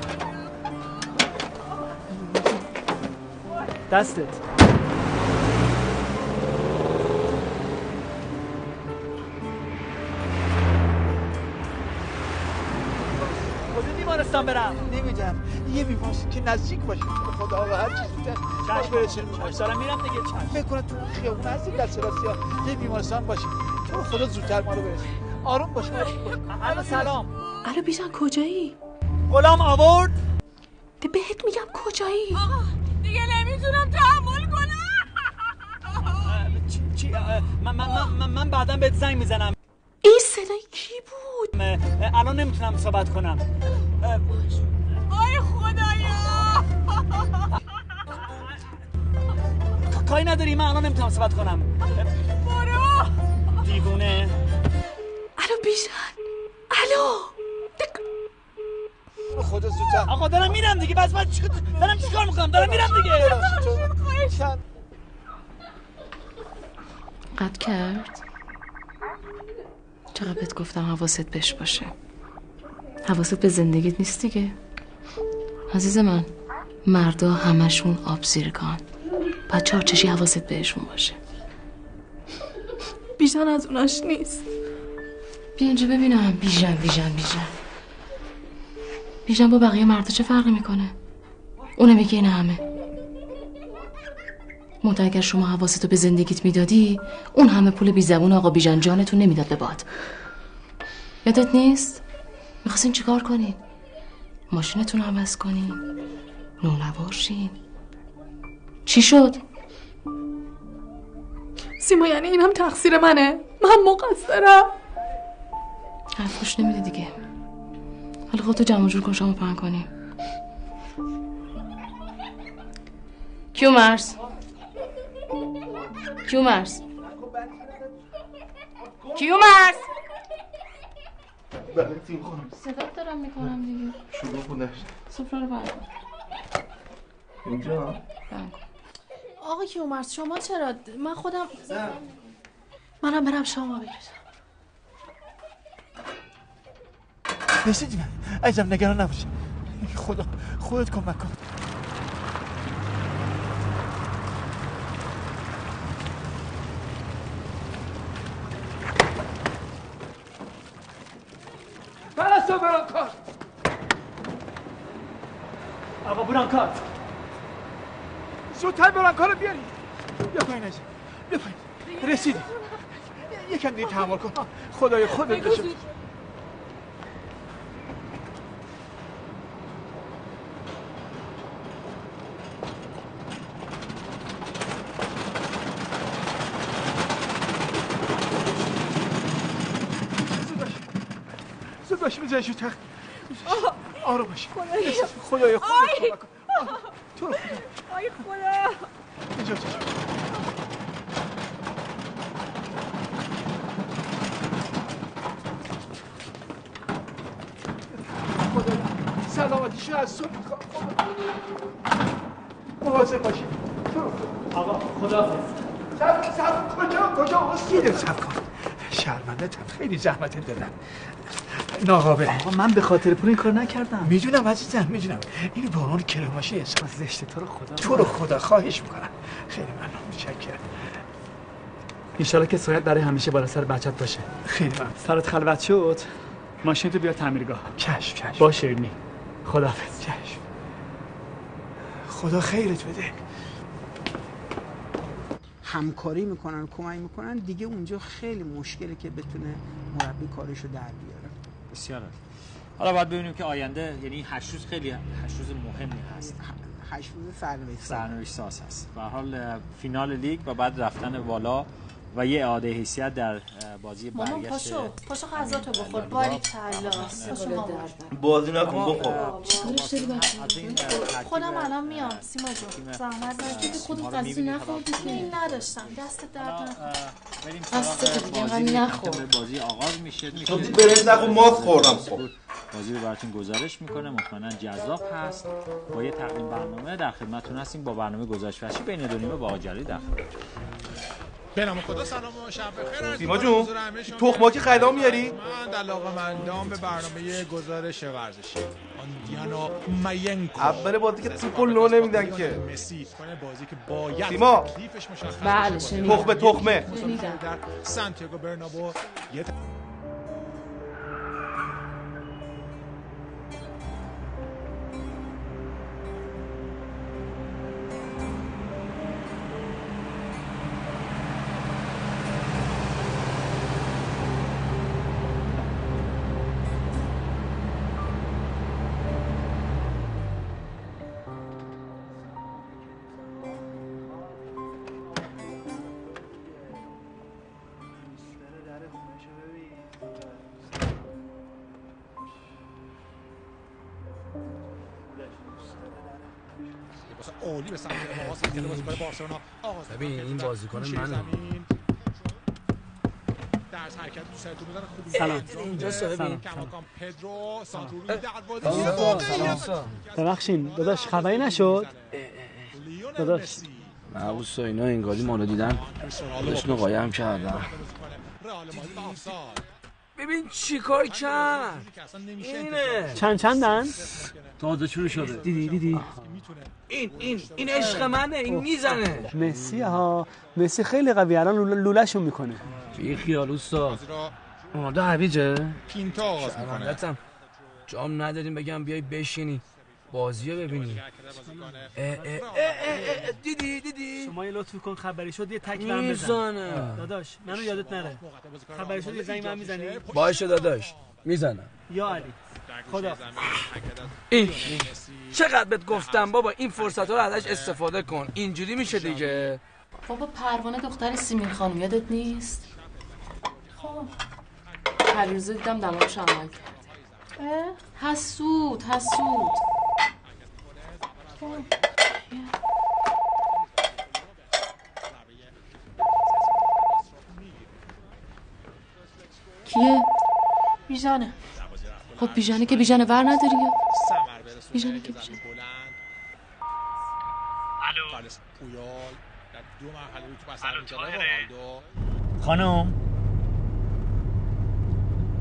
دستت. کجا بیمارستان برم؟ نمیدونم. یه بیمارستان که نزدیک باشه. خدا آقا هر چیزی چشم برسونیم. دارم میرم دیگه. چشم. فکر کنم تو خیابون هستی دست راستیا یه بیمارستان باشه. تو خدا زودتر ما رو برسون. آروم باش. الو سلام. الو بیژن کجایی؟ غلام آورد؟ بهت میگم کجایی؟ آقا دیگه نمیتونم تحمل کنم. چی؟ من بعداً بهت زنگ میزنم. این صدای کی بود؟ الان نمیتونم صحبت کنم. آی خدایا. کاری نداری من الان نمیتونم صحبت کنم. برو. دیوونه. الو بیژن. الو. خدا زودتر. آقا دارم میرم دیگه. بس من دارم چیکار میکنم؟ دارم میرم دیگه. قد کرد. چقدر بهت گفتم حواست بهش باشه. حواست به زندگیت نیست دیگه. عزیز من مردا همشون آبزیرگان. باید چارچشی حواست بهشون باشه. بیژن از اوناش نیست. بیا اینجا ببینم. بیژن با بقیه مردا چه فرقی میکنه؟ اونم یکی این همه. منتها اگر شما حواستو به زندگیت میدادی اون همه پول بی زبون آقا بیژن جانتون نمیداد به باد. یادت نیست؟ میخواستین چیکار کنین؟ ماشینتون عوض کنین؟ نونوار شین؟ چی شد؟ سیما یعنی این هم تقصیر منه؟ من مقصرم؟ حرف گوش نمیده دیگه. حالا خودتو جمع جور کن شما پهن کنیم. کیومرز بله تیم خانم. صدات دارم میکنم دیگه. شروع بودش. سفره رو بردار. اینجا؟ آقا کیومرث شما چرا؟ من خودم منم برم شما بگیرم. نسید من عزیزم نگران نباش. خدا خودت کمک کن. پرستو برانکارد. آقا برانکارد زودتر برانکارد رو بیاری. بیا پایین عزیزم بیا پایین. رسیدی. یکم دیگه تحمل کن. خدای خودت بشه. زود باش میزنشو تخت. آروم باش. خدای خودت کمک کن. تو رو خدا. آی خدا. اجازه بده. سلامتیشو از تو میخوام. مواظب باشی. آقا خداحافظ. صبر کجا سیدم صبر کن. شرمنده‌ام خیلی زحمت دادن. ناقابل. آقا من به خاطر پول این کار نکردم. میدونم عزیزم میدونم. این به عنوان کرماشه حساب زشته. تو رو خدا خواهش میکنم. خیلی ممنون متشکرم. انشالله که سایت برای همیشه بالا سر بچت باشه. خیلی ممنون. سرت خلوت شد ماشین تو بیار تعمیرگاه. چشم. با شیرینی. خداحافظ. چشم. خدا خیرت بده. همکاری میکنن کمک میکنن دیگه اونجا خیلی مشکله که بتونه مربی کارشو در بیاره. بسیار عالی. حالا باید ببینیم که آینده یعنی 8 روز خیلی 8 روز مهمی هست. 8 روز سرنوشت ساز هست. به هر حال فینال لیگ و بعد رفتن بالا و یه اعاده حیثیت در بازی برگشت. پاشو غذاتو بخور. باریکلا. پاشو مامان. بازی نکن بخور. چیکارش داری بچه؟ خودم الان میام سیما جون. زحمت نکشید. خودت غذا نخوردی که این نداشتم. دست درد نکنه. دست دیگه انقدر نخور. بازی آغاز میشه. برنج نخور ماست خوردم. بازی رو براتون گزارش میکنه. مطمئنا جذاب هست. با یه تقدیم برنامه در خدمتتون هستیم با برنامه گزارش وحشی بین دو نیمه با آقا جلالی در به نام خدا سلام و شب بخیر. سیما جون تخماکی خیدام میاری؟ من علاقه‌مندام به برنامه گزارش ورزشی آندیانا ماینکو. اول بازی که توپو لو نمیدن که مسی بازی که باید سیما تکلیفش مشخص بله شنیدم. تخمه در سانتیاگو برنابو یه عالی به سمت ماست که بازی برای بارسلونا آغاز. ببین این بازیکن منه. در حرکت تو سر تو میذاره خوبی. سلام. اینجاست ببین. کماکان پدرو سانتوری در بازی. ببخشید داداش خبری نشد؟ داداش معبوس اینا انگاری ما رو دیدن اسمو قایم کردن. ببین چی کار کرد. اینه چندن؟ تازه شروع شده. دیدی این عشق منه. این میزنه. مسی ها مسی خیلی قوی الان لوله‌شو میکنه. بی خیال اوستا آماده هویجه پینتا آغاز میکنه. جام نداریم بگم بیای بشینی بازی رو ببینی. دیدی شما یه لطف کن خبری شد یه تک برم بزن داداش. منو یادت نره خبری شد یه زنگ من میزنی. باشه داداش میزنم. یا علی خدا. این چقدر بهت گفتم بابا این فرصت ها رو ازش استفاده کن. اینجوری میشه دیگه. بابا پروانه دختر سیمین خانم یادت نیست؟ خب هر روز دیدم دماغش عمل کرد. حسود کیه؟ بیژنه. خب بیژنه که بیژنه، ور نداری یا بیژنه که بیژنه.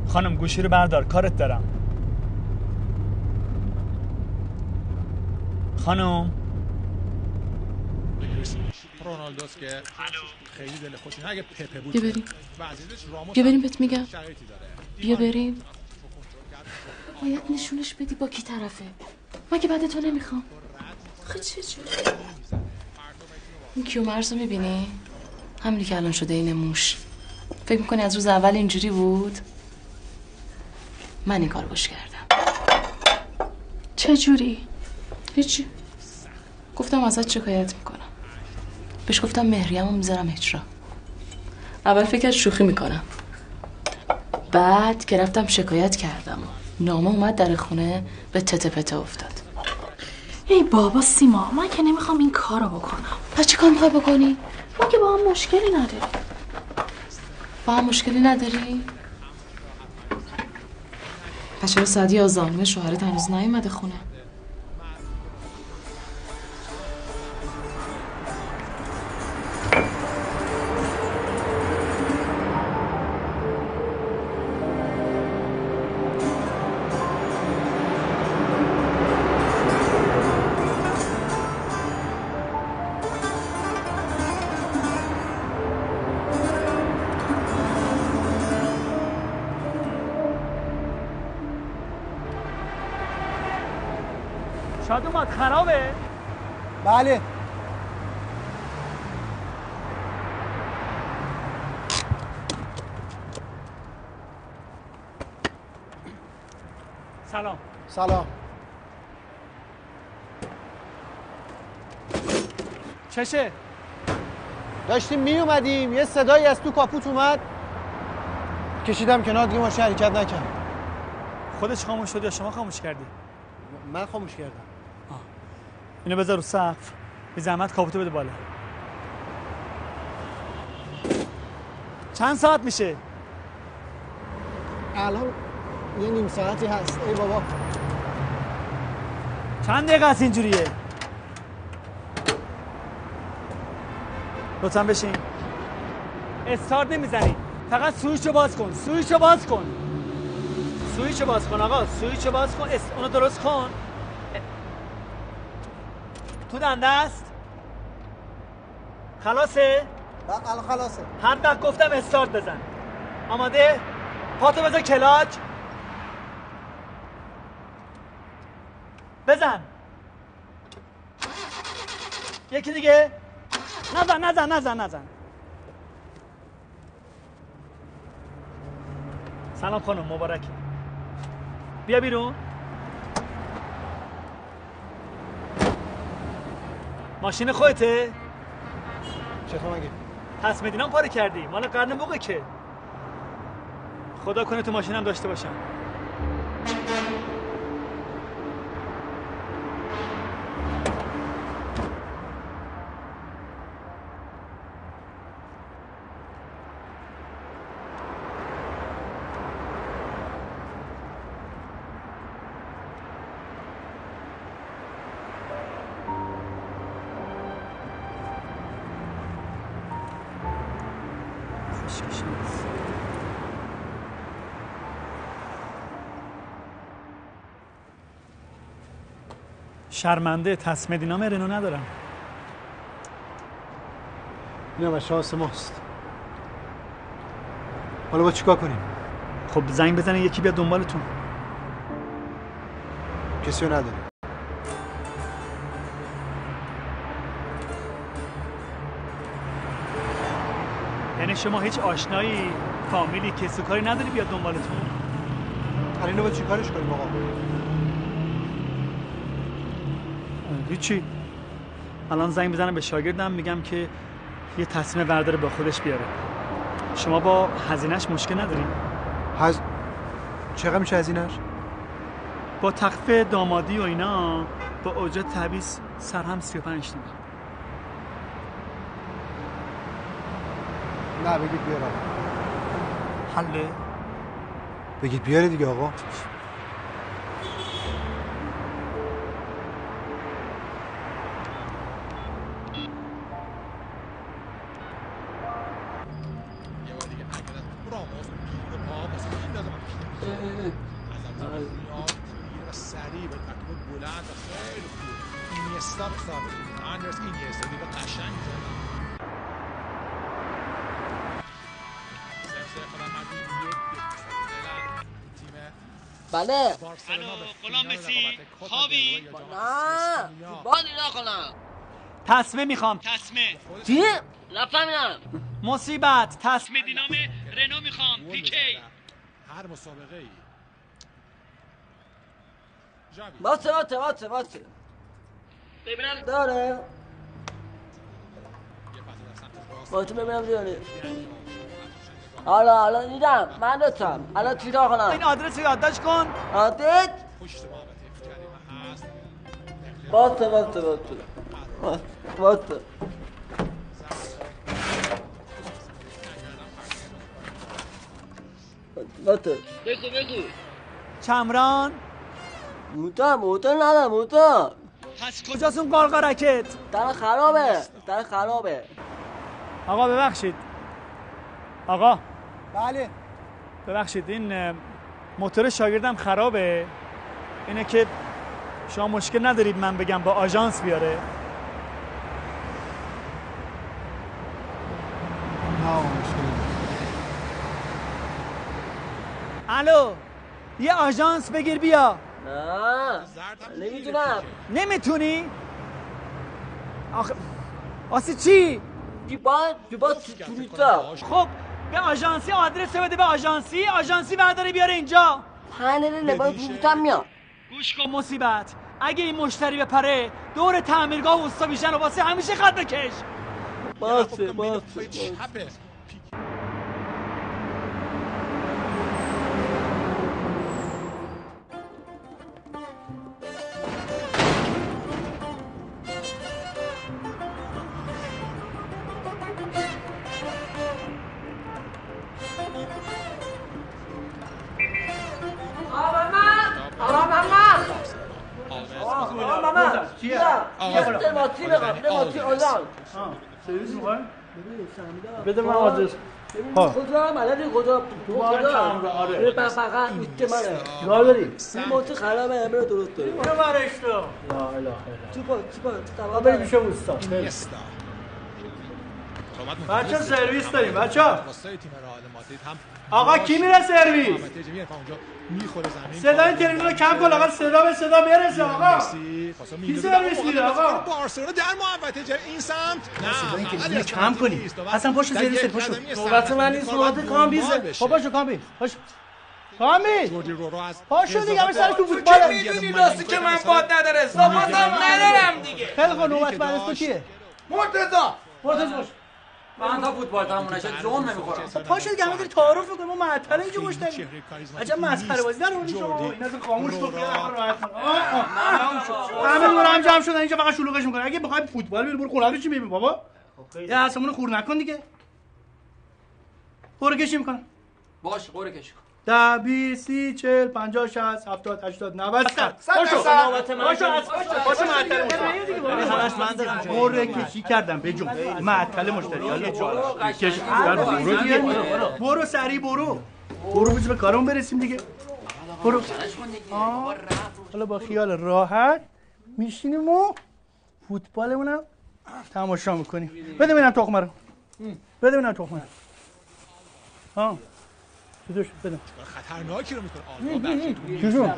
خانم گوشی رو بردار، کارت دارم. خانم رونالدوست که خیلی دل خوشی اگه پپه بود. بیا بریم. بیا بریم بهت میگم. بیا بریم. باید نشونش بدی با کی طرفه. من که بعد تو نمیخوام. خب چه جوری؟ این کیومرز رو میبینی؟ همینی که الان شده این موش. فکر میکنی از روز اول اینجوری بود؟ من این کار باش کردم. چه جوری؟ هیچی. گفتم ازت شکایت میکنم. بهش گفتم مهریه‌مو میذارم اجرا. اول فکر شوخی میکنم. بعد که رفتم شکایت کردم نامه اومد در خونه، به تته پته افتاد. ای بابا سیما، من که نمیخوام این کارو بکنم. پس چی کار میخوای بکنی؟ ما که با هم مشکلی نداریم. با هم مشکلی نداری؟ پس چرا ساعت 11 شوهرت هنوز نیومده خونه؟ شادومات خرابه؟ بله. سلام. سلام. چشه؟ داشتیم می اومدیم یه صدایی از تو کاپوت اومد، کشیدم کنار، دیگه ماشین حرکت نکرد. خودش خاموش شد یا شما خاموش کردی؟ من خاموش کردم. اینو بذار رو سقف، بی زحمت کاپوتو بده بالا. چند ساعت میشه؟ الان یه نیم ساعتی هست. ای بابا چند دقیقه است اینجوریه؟ لطفا بشین. استارت نمیزنی، فقط سویچو باز کن. سویچو باز کن. سویچو باز کن آقا، سویچو باز کن. اونو درست کن. تو دنده است؟ خلاصه؟ الان خلاصه. هر وقت گفتم استارت بزن. آماده؟ پاتو بذار کلاج. بزن. یکی دیگه. نزن. سلام خانم، مبارک. بیا بیرون. ماشین خودته؟ چطور مگه؟ تصمیم دینام پاره کردی، مال قرن موقع که. خدا کنه تو ماشینم داشته باشم. شرمنده، تصمیم دینام رنو ندارم. اینا به شانس ماست. حالا با چیکار کنیم؟ خب زنگ بزنه یکی بیاد دنبالتون. کسی رو نداره. یعنی شما هیچ آشنایی، فامیلی، کسی کاری نداری بیاد دنبالتون؟ حالا اینو با چیکارش کنیم آقا؟ هیچی. الان زنگ بزنم به شاگردم، میگم که یه تصمیم برداره با خودش بیاره. شما با هزینهش مشکل ندارین؟ چقدر میشه هزینهش؟ با تخفیف دامادی و اینا با اجرت تبعیض سرهم 35 تومن. نه بگید بیارم. حله؟ بگید بیاره دیگه آقا. سریع به تکل بلند و خیلی خوب اینیستا ثابت اندرس اینیستا دیگه قشنگ بله. الو غلام مسی خوابی؟ نه بادی نکنم. تسمه میخوام. تسمه چی؟ نفهمیدم. مصیبت. تسمه دینام رنو میخوام. پیکی هر مسابقه ای باته ببینم داره. باته ببینم داره. حالا دیدم من داشتم. الان چیکار کنم؟ این آدرس رو یادداشت کن. آدرس؟ باته بگو چمران. موتور ندارم. موتور کجاست اون قارقارکت؟ در خرابه. آقا ببخشید. آقا بله ببخشید این موتور شاگردم خرابه. اینه که شما مشکل ندارید من بگم با آژانس بیاره؟ نه مشکل. الو یه آژانس بگیر بیا. نه نمیتونم. نمیتونی؟ آخه چی؟ جیبا توریستا. خب به آژانسی آدرس بده. به آژانسی برداره بیاره اینجا. پنل لباس توریستم میاد. گوش کن مصیبت، اگه این مشتری بپره دور تعمیرگاه اوستا بیشن و واسه همیشه خط بکش. باشه سرویس میخوای؟ بده من آدرس. کجا ملدی کجا فقط ایت منه. چیکار داری؟ این موتور خرابه برو درست داری. برو برش تو. لا اله الا الله. بریم پیش اوستا. بچه سرویس داریم بچه. آقا کی میره سرویس؟ صدای تلویزیون رو کم کن. آقا صدا به صدا برسه. آقا کی سرویس میره؟ آقا بارسلونا در محوطه این سمت. صدای تلویزیون رو کم کنی. حسن پاشو سرویس پاشو. نوبت من نیست نوبت کامبیزه. خب پاشو کامبیز. پاشو دیگه همه سرش تو فوتباله. میدونی راستی که من باد نداره استفادم ندارم دیگه. خیلی خوب نوبت بعد از تو کیه؟ مرتضی باش. من تا فوتبال تموم نشه جون نمیخورم. پاشو دیگه همه داری تعارف می‌کنی. ما معطل اینجا مشتری. عجب مسخره بازی در اون شما. اینا رو خاموش کن. همه دور هم جمع شدن اینجا فقط شلوغش می‌کنن. اگه بخوای فوتبال بری برو خونه رو چی می‌بینی بابا؟ یا اسمونو خور نکن دیگه. قرعه کشی می‌کنن. باش قرعه کشی کن. 10 20 30 40 50 60 70 80 90 باشو معطل قرعه کشی کردم به جون معطل مشتری. برو سریع برو بزن به کارمون برسیم دیگه. برو. حالا با خیال راحت میشینیم و فوتبالمونم تماشا میکنیم. بده ببینم تخمه رو. ها چطور شد؟ بده. خطرناکی رو میکنه. چطور؟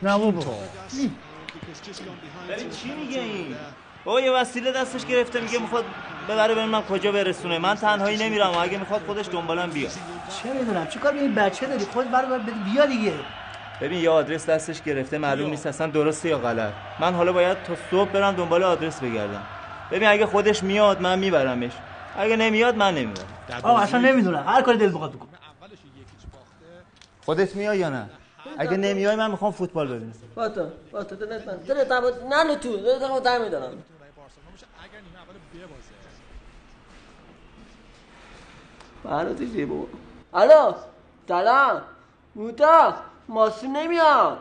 نه بابا. ببین چی میگه این؟ بابا یه وسیله دستش گرفته میگه میخواد ببره ببینم کجا برسونه. من تنهایی نمیرم و اگه میخواد خودش دنبالم بیاد. چه میدونم چیکار به این بچه داری؟ خود بر بیا دیگه. ببین یه آدرس دستش گرفته معلوم نیست اصلا درسته یا غلط. من حالا باید تا صبح برم دنبال آدرس بگردم. ببین اگه خودش میاد من میبرمش. اگه نمیاد من نمیبرم. اصلا نمیدونم. هر کاری دل بخواد بکن. خودت میای یا نه؟ اگه نمیای من میخوام فوتبال ببینم. باته دلت من تو دلت در میدارم. الو سلام بودا ماشین نمیاد.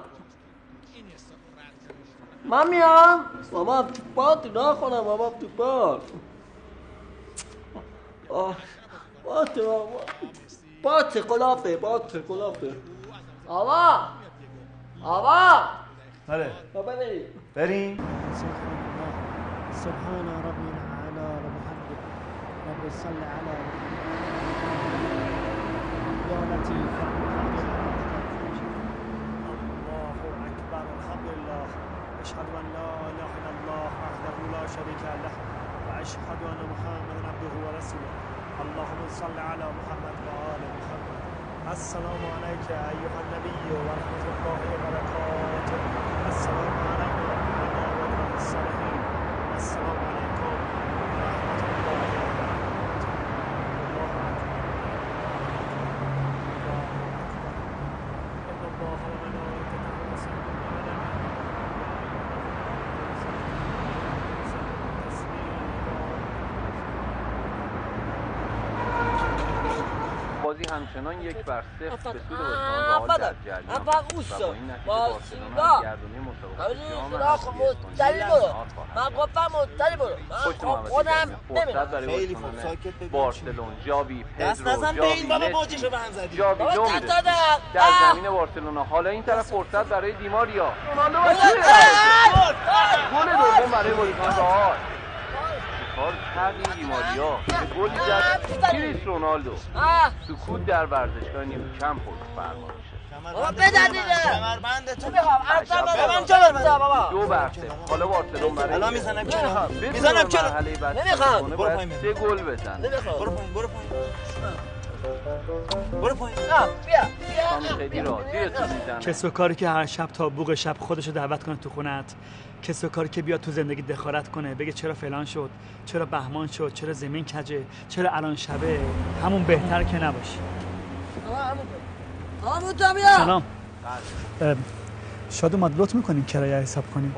من میام. ماما تو باد نخونم. ماما تو باد. باد قلافه. آوا بله بریم. سبحان ربنا الأعلى وبحمده رب صل على يا لطيف الله أكبر الحمد لله أشهد أن لا إله إلا الله وحده لا شريك له وأشهد أن محمدا عبده ورسوله اللهم صل على محمد وآل محمد. السلام عليك أيها النبي ورحمة الله وبركاته. السلام علينا وعلى الصالحين. السلام عليكم ورحمة الله وبركاته. الله أكبر. إن الله وملائكته يصلون على بازی همچنان 1-0 به سود بازیکن رئال در جریان و با این نتیجه بارسلونا گردونی مسابقه فرصت برای بازیکنان بارسلون جاوی پدرو جاوی جاوی لوم در زمین بارسلونا. حالا این طرف فرصت برای دیماریا. گل دوم برای بازیکن رئال. کار کردیم دیماریا گلی زد. کریس رونالدو سکوت در ورزشگاه نیمه کم فرما میشه. کمربند تو بخوام من جا بابا 2-0. حالا بارسلون برای الان میزنم کنار. نمیخوام. باید 3 گل بزنه. برو پایین. بیا. کسب و کاری که هر شب تا بوق شب خودشو دعوت کنه تو خونت. کسب و کاری که بیاد تو زندگی دخالت کنه، بگه چرا فلان شد، چرا بهمان شد، چرا زمین کجه، چرا الان شبه، همون بهتر که نباشی. سلام. شاد اومد لطف میکنین کرایه حساب کنیم.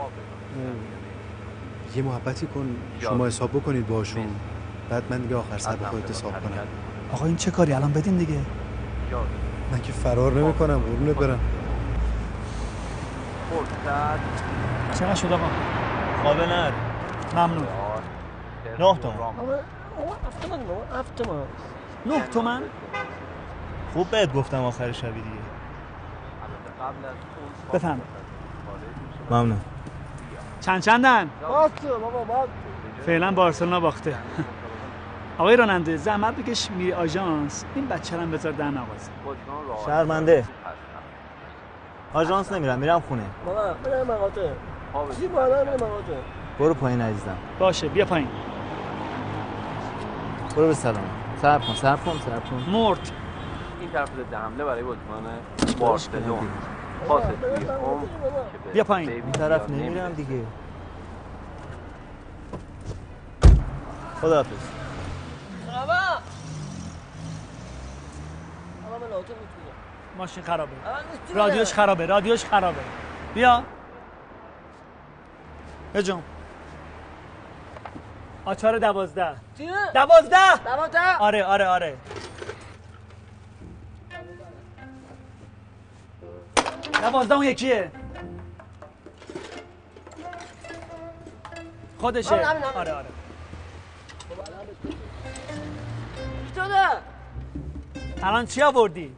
یه محبتی کن شما حساب بکنید باشون، بعد من دیگه آخر سر به خودت حساب کنم. آقا این چه کاری الان بدین دیگه. من که فرار نمیکنم قربونت برم. چقدر شد آقا؟ خوابه نر. ممنون. 9 تومن. 9 تومن؟ خوب بهت گفتم آخر شبی دیگه. بفهم. ممنون. چندن؟ فعلا بارسلونا باخته. آقای راننده زحمت بکش میری آژانس این بچه رو بذار در مغازه. شرمنده. آژانس نمیرم، میرم خونه. بابا برم مغازه. برو پایین عزیزم. باشه بیا پایین. برو به سلام. صبر کن. مرد. این طرف ضد حمله برای بازیکن بارسلون. پاس توی بیا پایین. این طرف نمیرم دیگه. خداحافظ. ماشین خرابه. رادیوش خرابه. بیا. بجام. آچار 12. 12. آره. 12 اون یکیه. خودشه. آره. الان چی آوردی؟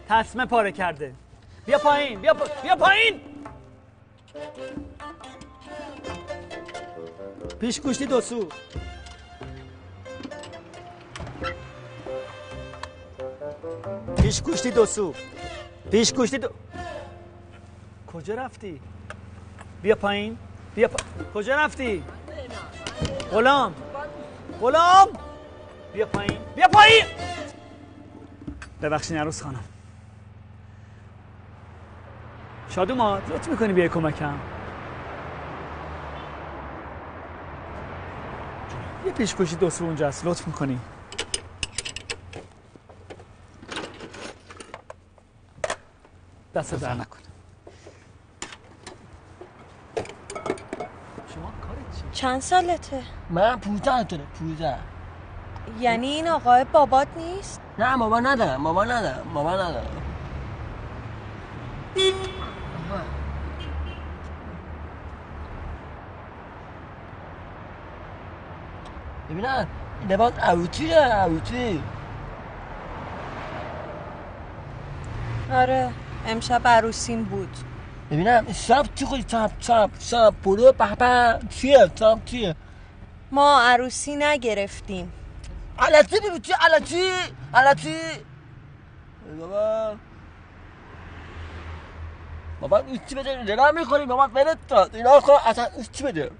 تسمه پاره کرده. بیا پایین. پیش گوشتی 2 سو. کجا رفتی؟ بیا پایین. کجا رفتی؟ غلام. بیا پایین. ببخشید عروس خانم. شادوما لطف میکنی بیای کمکم؟ یه پیشکشی 2 سو اونجا هست، لطف میکنی؟ دست در نکن. شما کارت چی؟ چند سالته؟ من 15. یعنی این آقای بابات نیست؟ نه بابا ندارم. ببینن لباس عروسی. آره امشب عروسیم بود. ببینم شب چی خوری؟ شب برو بابا چیه؟ ما عروسی نگرفتیم. علتی ببین چی علتی بابا چی بده نگاه میکنی بابا ولت داد اینا کن اصلا چی بده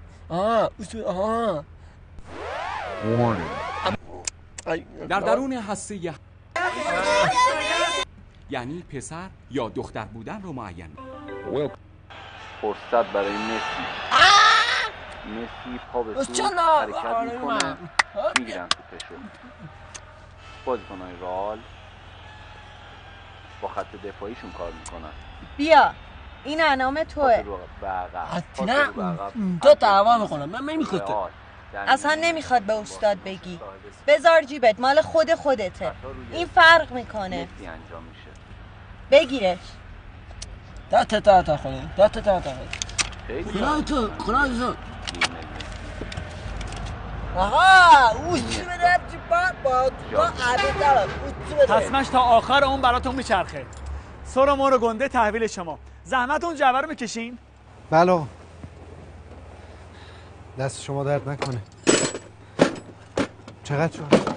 در درون هسته یعنی پسر یا دختر بودن رو معین. فرصت برای مسی پا به سو حرکت میکنه، میگیرن توپشو. بازیکن‌های رئال با خط دفاعیشون کار میکنن. بیا این انعام توه. نه تو دعوا میکنم من نمیخواد. اصلا نمیخواد به استاد بگی. بذار جیبت مال خودته. این فرق میکنه. بگیرش. تا خدا آها اوچی بده تصمش تا آخر اون براتون میچرخه. سر ما رو گنده تحویل شما. زحمت اون جعبه رو میکشین؟ بله دست شما درد نکنه. چقدر شد؟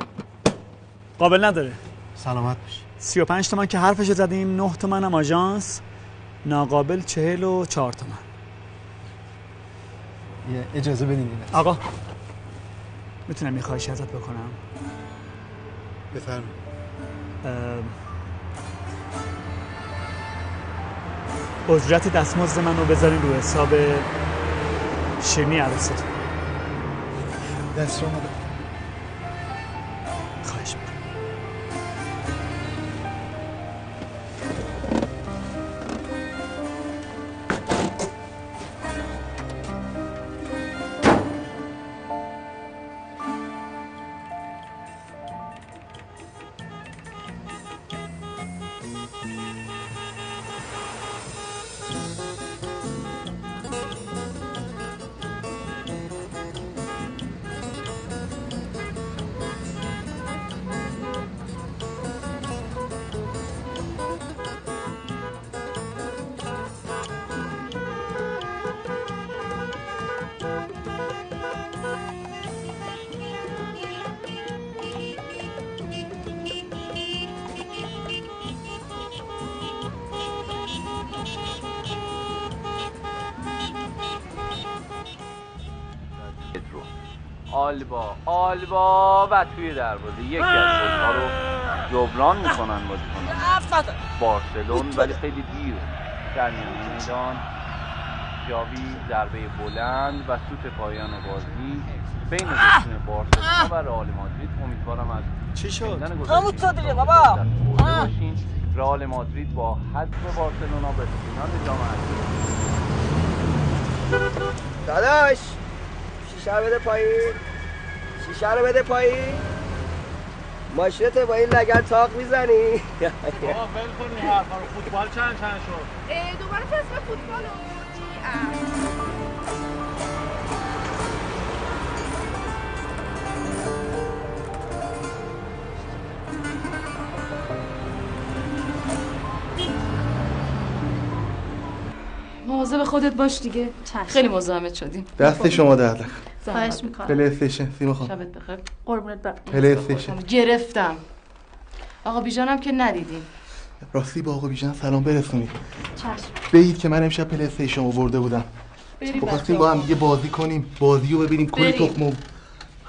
قابل نداره. سلامت باشی. 35 تومن که حرفشو زدیم، 9 تومن هم آژانس، ناقابل 44 تومن. یه اجازه بدین. آقا میتونم یه خواهشی ازت بکنم؟ بفرمایید. اجرت دستمزد من رو بذارین رو حساب شیرینی عروسیتون. دست شما ده. خواهش میکنم. آلبا و توی دروازه یکی از گل‌ها رو جبران میکنن بازیکنان بارسلون، ولی خیلی دیر. در میان میدان جاوی ضربه بلند و سوت پایان بازی بین دو بارسلونا و رئال مادرید. امیدوارم از چی شد؟ همون تو دیگه بابا. رئال مادرید با حذف بارسلونا به فینال جام حذفی. داداش شیشه رو بده پایین. ماشینت با این لگن تاق میزنی؟ آقا ول کن این حرفا رو. فوتبال چند شد؟ دوباره اسم فوتبال رو مواظب خودت باش دیگه. خیلی مزاحمت شدیم. دست شما درد نکنه. خواهش میکنم. پلی استیشن سیما خانم. شبت بخیر. قربونت برم. پلی استیشن گرفتم. آقا بیژانم که ندیدیم. راستی با آقا بیژن سلام برسونید. چشم. بگید که من امشب پلی استیشن آورده بودم. بخواستیم با هم دیگه بازی کنیم، بازی رو ببینیم. کلی تخمو.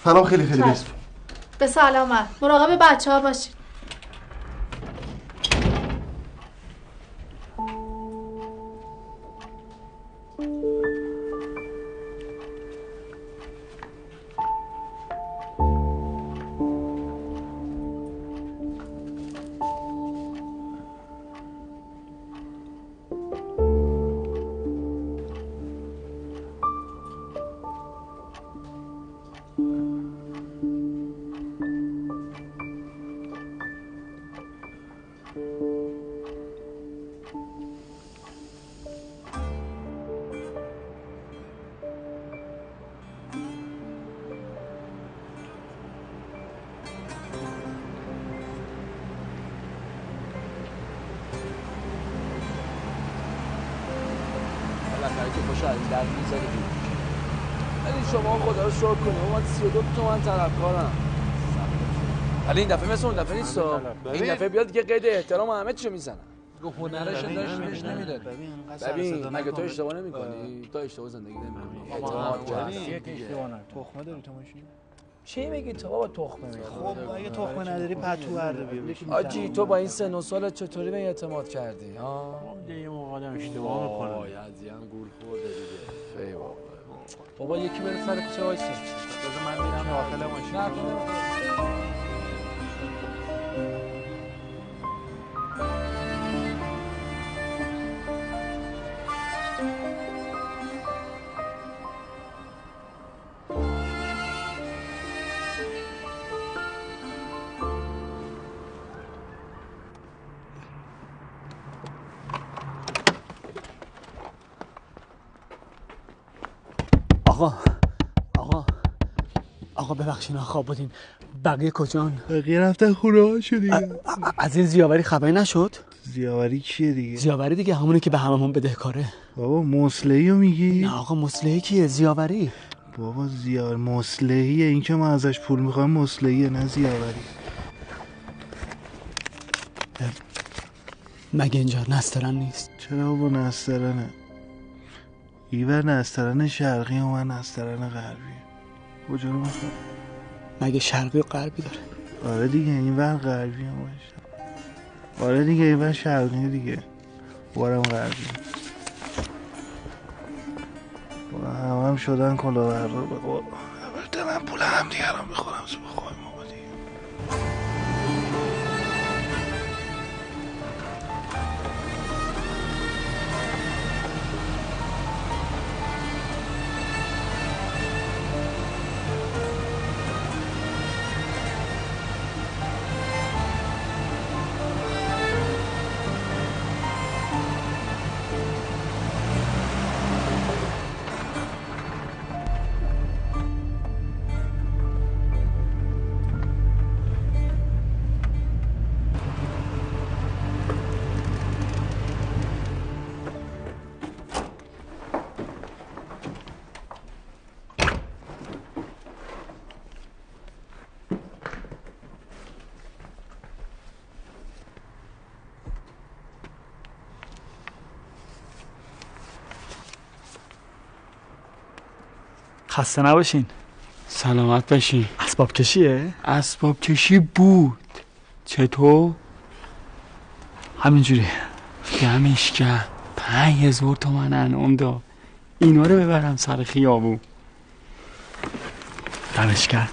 سلام خیلی بس. به سلامت. مراقب بچه‌ها باشید. بالاخره که پاشو از این در میذاری بیرون. ولی شما خدا رو شکر کنید من 32 تومن طلبکارم. ولی این دفعه مثل اون دفعه نیست. این دفعه بیاد دیگه قید احترام همه چیو میزنن. رو هنرش داشت بهش نمیداد. ببین مگه تو اشتباه نمی‌کنی؟ تو اشتباه زندگی نمی‌کنی. اعتماد جمعی اشتباه نه. تخمه داری تو ماشین؟ چی میگی تو بابا تخمه میگی؟ خب اگه تخمه نداری پتو ورده بیا. آجی تو با این سن و سالت چطوری به این اعتماد کردی؟ ها؟ یه موقع آدم اشتباه می‌کنه. وای ازیان گول خورده دیگه. فی بابا. بابا یکی بره سر کوچه وایسه. بذار من میرم داخل ماشین. نه تو آقا ببخشید خواب بودین. بقیه کجان؟ بقیه رفتن خونه ها شدیم. از این زیاوری خبری نشد؟ زیاوری کیه دیگه؟ زیاوری دیگه همونه که به هممون بدهکاره. بابا مصلحی رو میگی؟ نه آقا مصلحی کیه؟ زیاوری. بابا مصلحیه، این که ما ازش پول میخوایم مصلحیه نه زیاوری. مگه اینجا نسترن نیست؟ چرا بابا نسترنه؟ ایور نسترن شرقی و من نسترن غربی. کجا رو میخوام؟ مگه شرقی و غربی داره؟ آره دیگه این ور غربی هم باشه. آره دیگه این ور شرقی دیگه بارم غربی. هم شدن کلاهبردار به قول. البته من پول هم دیگه رو میخورم صبح خواهی ما دیگه. خسته نباشین. سلامت باشین. اسباب کشیه؟ اسباب کشی بود. چطور؟ همینجوری. دمش گرم. 5000 تومن انعام داد. اینا رو ببرم سر خیابون. دمش گرم.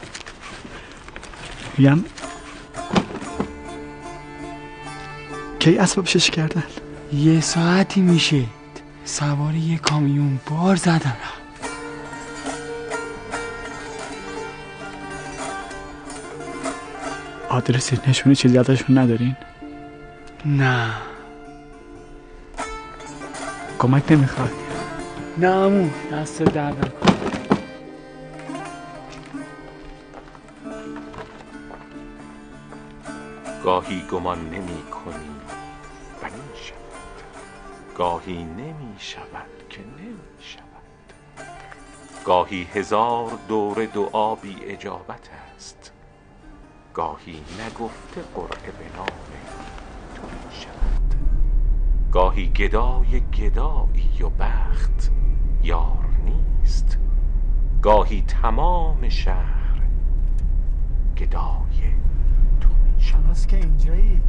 میگم کی اسباب کشی کردن؟ 1 ساعتی میشه. سوار یه کامیون بار زدن. آدرسی نشونی چیزی ازشون ندارین؟ نه. کمک نمیخواد؟ نه عمو دست درد نکن. گاهی گمان نمی کنی و می شود، گاهی نمی شود که نمی شود، گاهی 1000 دور دعا بی اجابت است، گاهی نگفته قرعه به نام تو می شود، گاهی گدای گدایی و بخت یار نیست، گاهی تمام شهر گدای تو می شود. شناس که اینجایی.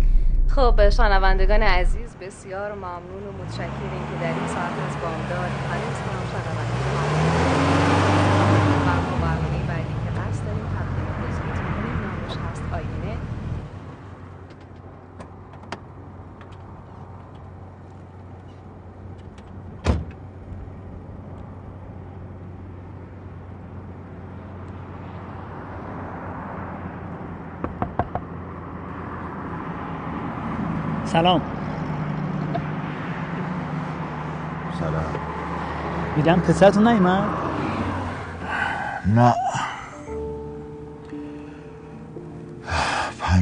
خب شنوندگان عزیز بسیار ممنون و متشکریم که در این ساعت از بامداد هنوز هم برنامه بعدی که قصد داریم تقدیم حضورتون کنیم نامش هست آینه. سلام. سلام. میگم پسرتون نیومد؟ نه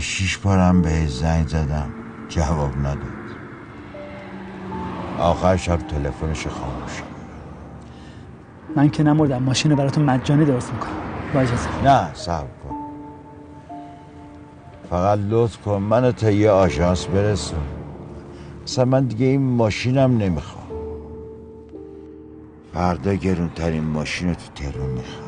5-6 بارم بهش زنگ زدم جواب نداد. آخر شب تلفنش خاموش. من که نمردم، ماشین رو براتون مجانی درست میکنم. با اجازه. نه صبر کن، فقط لطف کن منو تا یه آژانس برسون. اصلا من دیگه این ماشینم نمیخوام. فردا گرونترین ماشین رو تو تهران میخوام.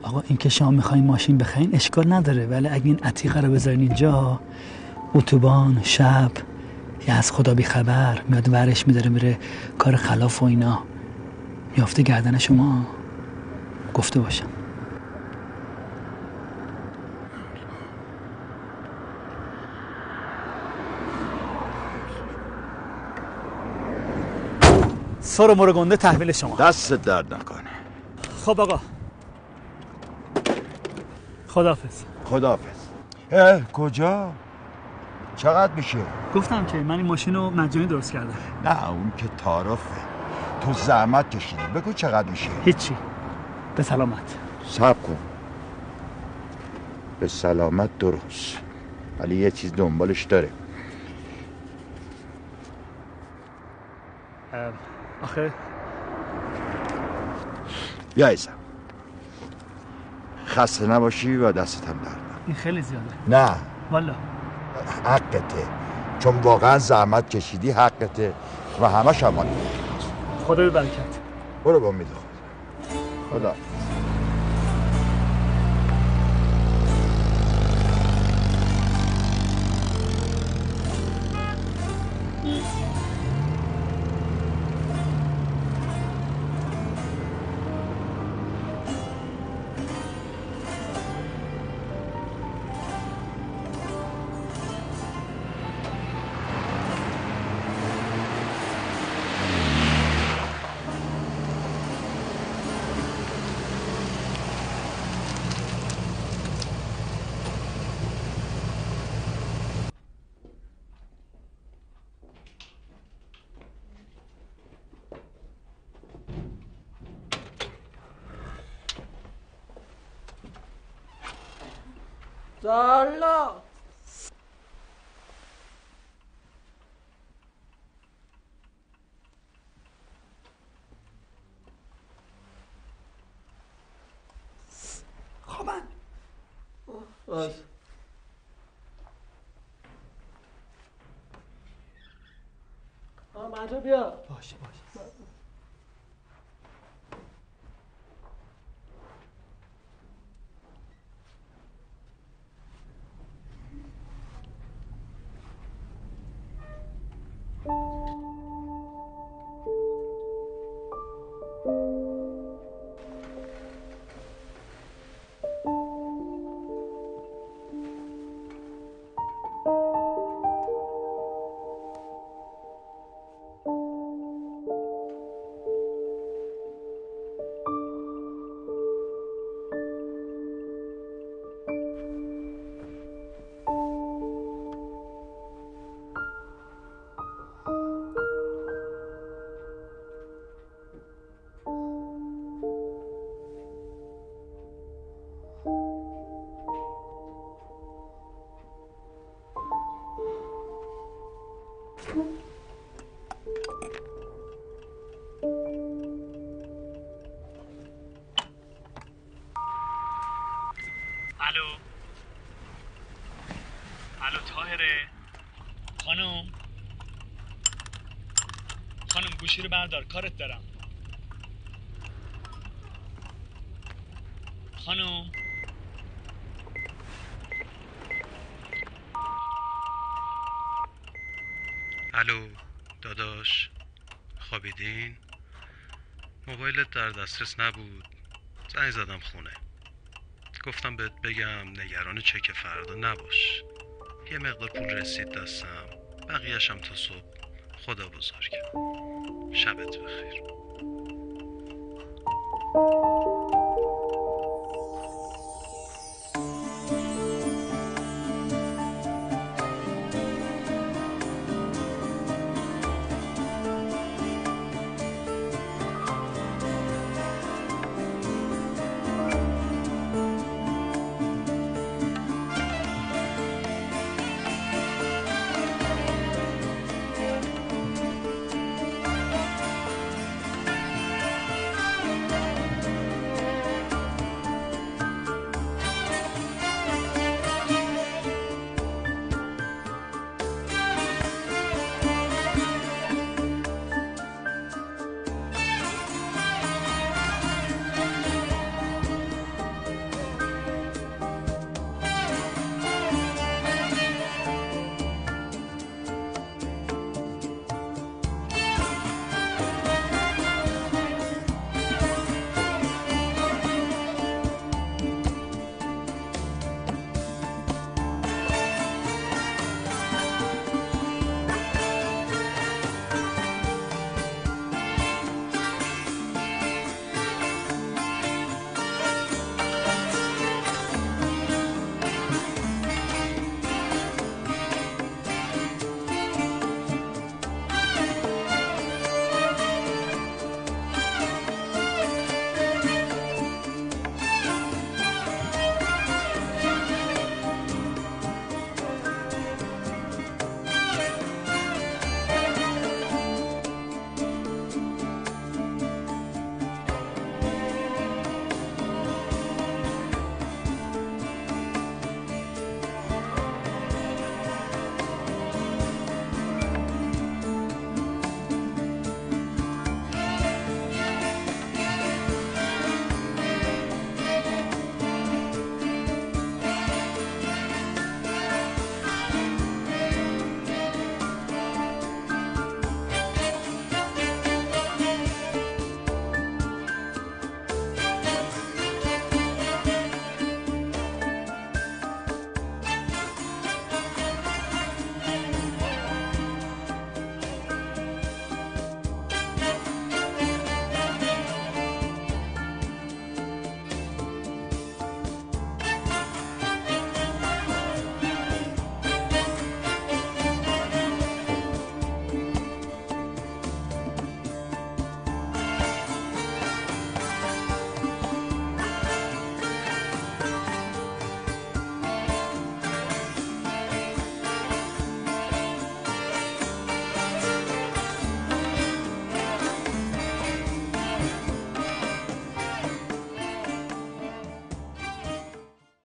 آقا این که شما میخواین ماشین بخرین اشکال نداره، ولی اگه این عتیقه رو بذارین اینجا، اتوبان شب یا از خدا بی خبر میاد ورش میداره میره کار خلاف و اینا، میافته گردن شما. گفته باشم. سر و مرگنده تحویل شما. دست درد نکنه. خب آقا خداحافظ. خداحافظ. کجا؟ چقدر میشه؟ گفتم که من این ماشین رو مجانی درست کردم. نه اون که تعارفه، تو زحمت کشیدی. بگو چقدر میشه؟ هیچی، به سلامت. صبر کن، به سلامت درست، ولی یه چیز دنبالش داره. آخه بیا ایزم، خسته نباشی و دستت هم درد. این خیلی زیاده. نه والا حقته، چون واقعا زحمت کشیدی، حقته و همش هم خدا به برکت. برو با امید خدا. سالا خب من منطقه بیا. باشه الو طاهره. خانم گوشی رو بردار، کارت دارم. خانم الو داداش، خوابیدین؟ موبایلت در دسترس نبود، زنگ زدم خونه. گفتم بهت بگم نگران چک فردا نباش. یه مقدار پول رسید دستم، بقیه‌شم تا صبح. خدا بزرگه. شبت بخیر.